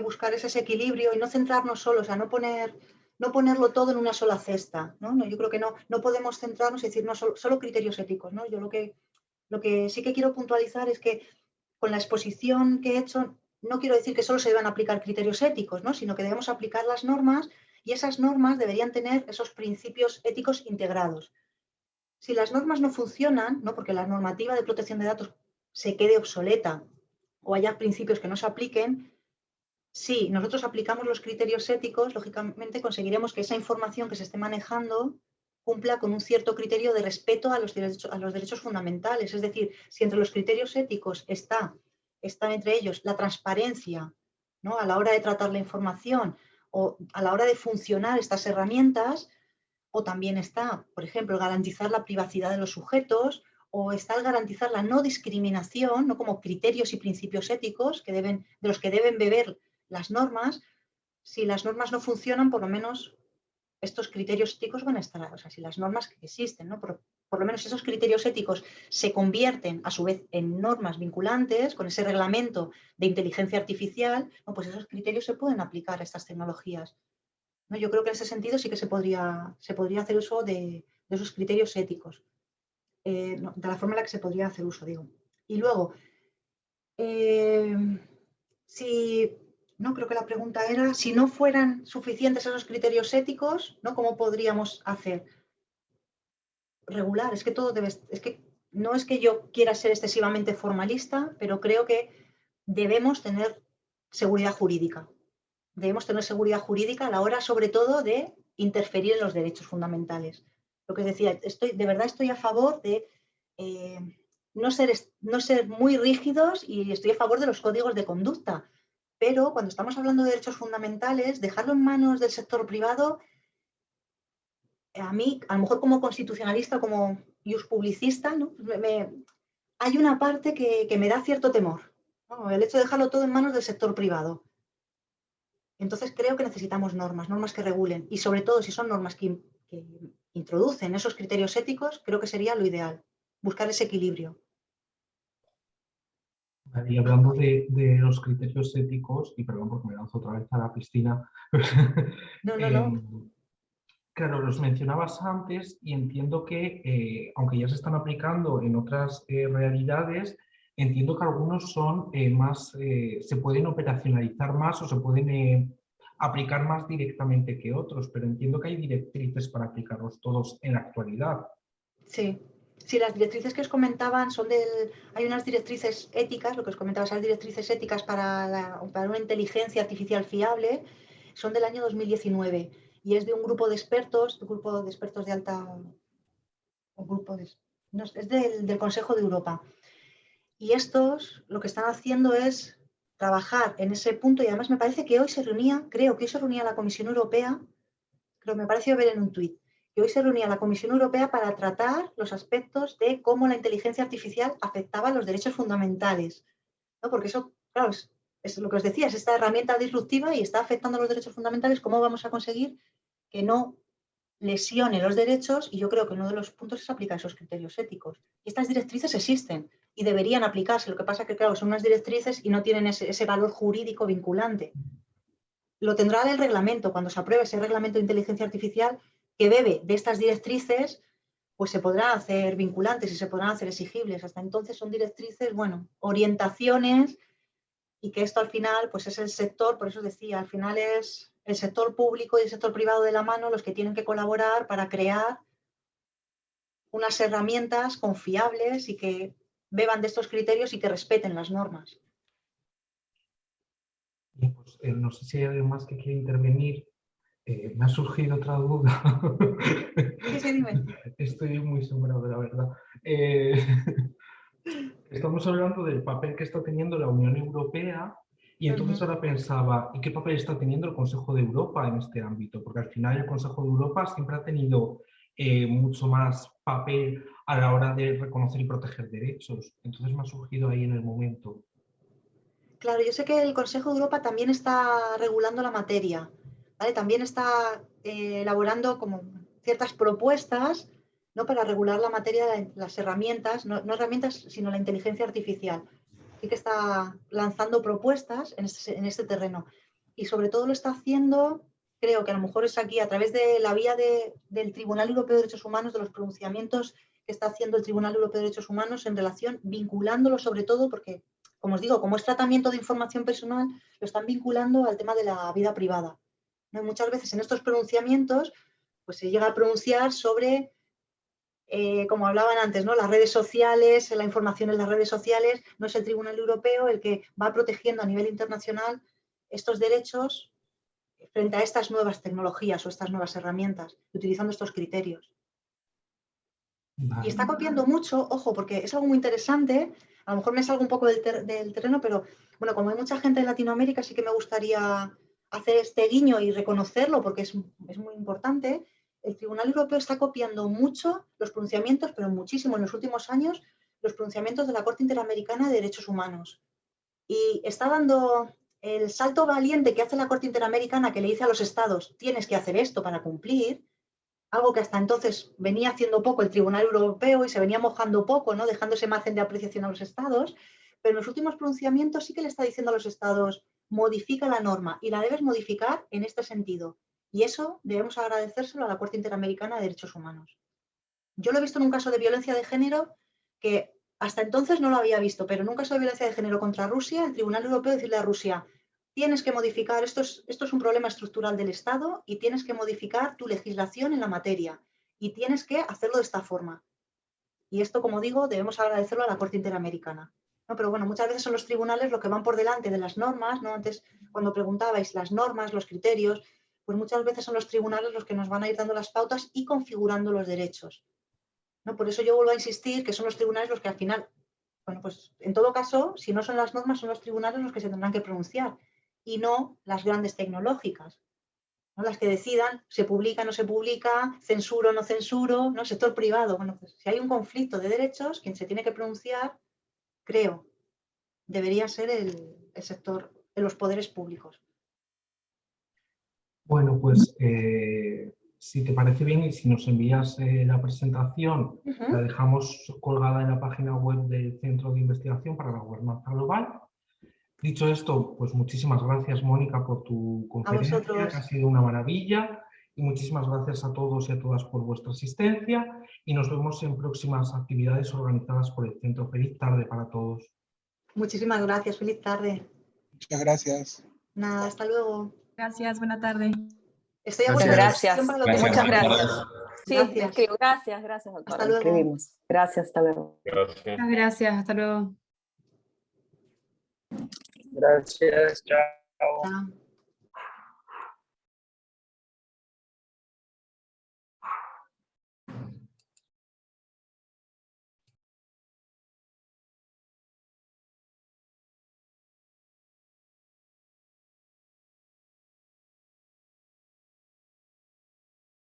buscar es ese equilibrio y no centrarnos solo, o sea, no ponerlo todo en una sola cesta, ¿no? Yo creo que no podemos centrarnos y decir no solo criterios éticos, ¿no? Yo lo que sí que quiero puntualizar es que con la exposición que he hecho no quiero decir que solo se deban aplicar criterios éticos, ¿no? Sino que debemos aplicar las normas y esas normas deberían tener esos principios éticos integrados. Si las normas no funcionan, ¿no? Porque la normativa de protección de datos se quede obsoleta o haya principios que no se apliquen, si nosotros aplicamos los criterios éticos, lógicamente conseguiremos que esa información que se esté manejando cumpla con un cierto criterio de respeto a los derechos fundamentales. Es decir, si entre los criterios éticos está entre ellos la transparencia, ¿no? A la hora de tratar la información o a la hora de funcionar estas herramientas, o también está, por ejemplo, garantizar la privacidad de los sujetos, o está el garantizar la no discriminación, ¿no? Como criterios y principios éticos de los que deben beber las normas. Si las normas no funcionan, por lo menos estos criterios éticos van a estar, o sea, si las normas que existen, ¿no? Por lo menos esos criterios éticos se convierten a su vez en normas vinculantes con ese reglamento de inteligencia artificial, ¿no? Pues esos criterios se pueden aplicar a estas tecnologías, ¿no? Yo creo que en ese sentido sí que se podría hacer uso de esos criterios éticos, no, de la forma en la que se podría hacer uso, digo. Y luego, no, creo que la pregunta era, si no fueran suficientes esos criterios éticos, ¿no? ¿Cómo podríamos hacer? Regular, es que no es que yo quiera ser excesivamente formalista, pero creo que debemos tener seguridad jurídica. Debemos tener seguridad jurídica a la hora, sobre todo, de interferir en los derechos fundamentales. Lo que decía, de verdad estoy a favor de no ser muy rígidos y estoy a favor de los códigos de conducta. Pero cuando estamos hablando de derechos fundamentales, dejarlo en manos del sector privado, a mí, a lo mejor como constitucionalista, como publicista, ¿no? Hay una parte que me da cierto temor, ¿no? El hecho de dejarlo todo en manos del sector privado. Entonces creo que necesitamos normas que regulen y sobre todo si son normas que introducen esos criterios éticos, creo que sería lo ideal, buscar ese equilibrio. Y hablando de los criterios éticos, y perdón porque me lanzo otra vez a la piscina, No. Claro, los mencionabas antes y entiendo que, aunque ya se están aplicando en otras realidades, entiendo que algunos son se pueden operacionalizar más o se pueden aplicar más directamente que otros, pero entiendo que hay directrices para aplicarlos todos en la actualidad. Sí, las directrices que os comentaban hay unas directrices éticas, lo que os comentaba, esas directrices éticas para una inteligencia artificial fiable, son del año 2019 y es de un grupo de expertos, de alta, es del Consejo de Europa. Y estos lo que están haciendo es trabajar en ese punto y además me parece que hoy se reunía la Comisión Europea, me pareció ver en un tuit, que hoy se reunía la Comisión Europea para tratar los aspectos de cómo la inteligencia artificial afectaba a los derechos fundamentales, ¿no? Porque eso, claro, es lo que os decía, es esta herramienta disruptiva y está afectando a los derechos fundamentales. ¿Cómo vamos a conseguir que no lesione los derechos? Y yo creo que uno de los puntos es aplicar esos criterios éticos. Y estas directrices existen y deberían aplicarse. Lo que pasa es que, claro, son unas directrices y no tienen ese valor jurídico vinculante. Lo tendrá el reglamento, cuando se apruebe ese reglamento de inteligencia artificial que bebe de estas directrices, pues se podrán hacer vinculantes y se podrán hacer exigibles. Hasta entonces son directrices, bueno, orientaciones, y que esto al final pues es el sector, por eso os decía, al final es el sector público y el sector privado de la mano los que tienen que colaborar para crear unas herramientas confiables y que beban de estos criterios y que respeten las normas. Y pues, no sé si hay alguien más que quiere intervenir. Me ha surgido otra duda. Sí, dime. Estoy muy sembrado, la verdad. Estamos hablando del papel que está teniendo la Unión Europea y entonces ahora pensaba, ¿y qué papel está teniendo el Consejo de Europa en este ámbito? Porque al final el Consejo de Europa siempre ha tenido mucho más papel a la hora de reconocer y proteger derechos. Entonces me ha surgido ahí en el momento. Claro, yo sé que el Consejo de Europa también está regulando la materia, ¿vale? También está elaborando como ciertas propuestas, ¿no?, para regular la materia de las herramientas, no herramientas, sino la inteligencia artificial. Sí que está lanzando propuestas en este terreno. Y sobre todo lo está haciendo, creo que a lo mejor es aquí, a través de la vía del Tribunal Europeo de Derechos Humanos, de los pronunciamientos que está haciendo el Tribunal Europeo de Derechos Humanos en relación, vinculándolo sobre todo, porque, como os digo, como es tratamiento de información personal, lo están vinculando al tema de la vida privada, ¿no? Muchas veces en estos pronunciamientos pues se llega a pronunciar sobre, como hablaban antes, ¿no?, las redes sociales, la información en las redes sociales. No es el Tribunal Europeo el que va protegiendo a nivel internacional estos derechos frente a estas nuevas tecnologías o estas nuevas herramientas, utilizando estos criterios. Vale. Y está copiando mucho, ojo, porque es algo muy interesante, a lo mejor me salgo un poco del terreno, pero bueno, como hay mucha gente en Latinoamérica, sí que me gustaría hacer este guiño y reconocerlo porque es muy importante. El Tribunal Europeo está copiando mucho los pronunciamientos, pero muchísimo en los últimos años, los pronunciamientos de la Corte Interamericana de Derechos Humanos. Y está dando el salto valiente que hace la Corte Interamericana, que le dice a los estados, tienes que hacer esto para cumplir, algo que hasta entonces venía haciendo poco el Tribunal Europeo y se venía mojando poco, ¿no?, dejando ese margen de apreciación a los estados, pero en los últimos pronunciamientos sí que le está diciendo a los estados, modifica la norma y la debes modificar en este sentido. Y eso debemos agradecérselo a la Corte Interamericana de Derechos Humanos. Yo lo he visto en un caso de violencia de género que hasta entonces no lo había visto, pero en un caso de violencia de género contra Rusia, el Tribunal Europeo decirle a Rusia, tienes que modificar, esto es un problema estructural del Estado y tienes que modificar tu legislación en la materia y tienes que hacerlo de esta forma. Y esto, como digo, debemos agradecerlo a la Corte Interamericana. No, pero bueno, muchas veces son los tribunales los que van por delante de las normas, ¿no? Antes, cuando preguntabais las normas, los criterios, pues muchas veces son los tribunales los que nos van a ir dando las pautas y configurando los derechos, ¿no? Por eso yo vuelvo a insistir que son los tribunales los que al final, bueno, pues en todo caso, si no son las normas, son los tribunales los que se tendrán que pronunciar y no las grandes tecnológicas, ¿no?, las que decidan, se publica, no se publica, censuro, no censuro, ¿no?, sector privado. Bueno, pues si hay un conflicto de derechos, quien se tiene que pronunciar, creo, debería ser el sector, los poderes públicos. Bueno, pues si te parece bien y si nos envías la presentación, la dejamos colgada en la página web del Centro de Investigación para la Gobernanza Global. Dicho esto, pues muchísimas gracias, Mónica, por tu conferencia, que ha sido una maravilla, y muchísimas gracias a todos y a todas por vuestra asistencia, y nos vemos en próximas actividades organizadas por el Centro. Feliz tarde para todos. Muchísimas gracias, feliz tarde. Muchas gracias. Nada, hasta luego. Gracias, buena tarde. Estoy a Muchas gracias. para lo que Muchas gracias. Sí, gracias. escribo. Gracias, doctora. Hasta luego. Escribimos. Gracias, hasta luego. Gracias. Gracias, hasta luego. Gracias, chao. Chao.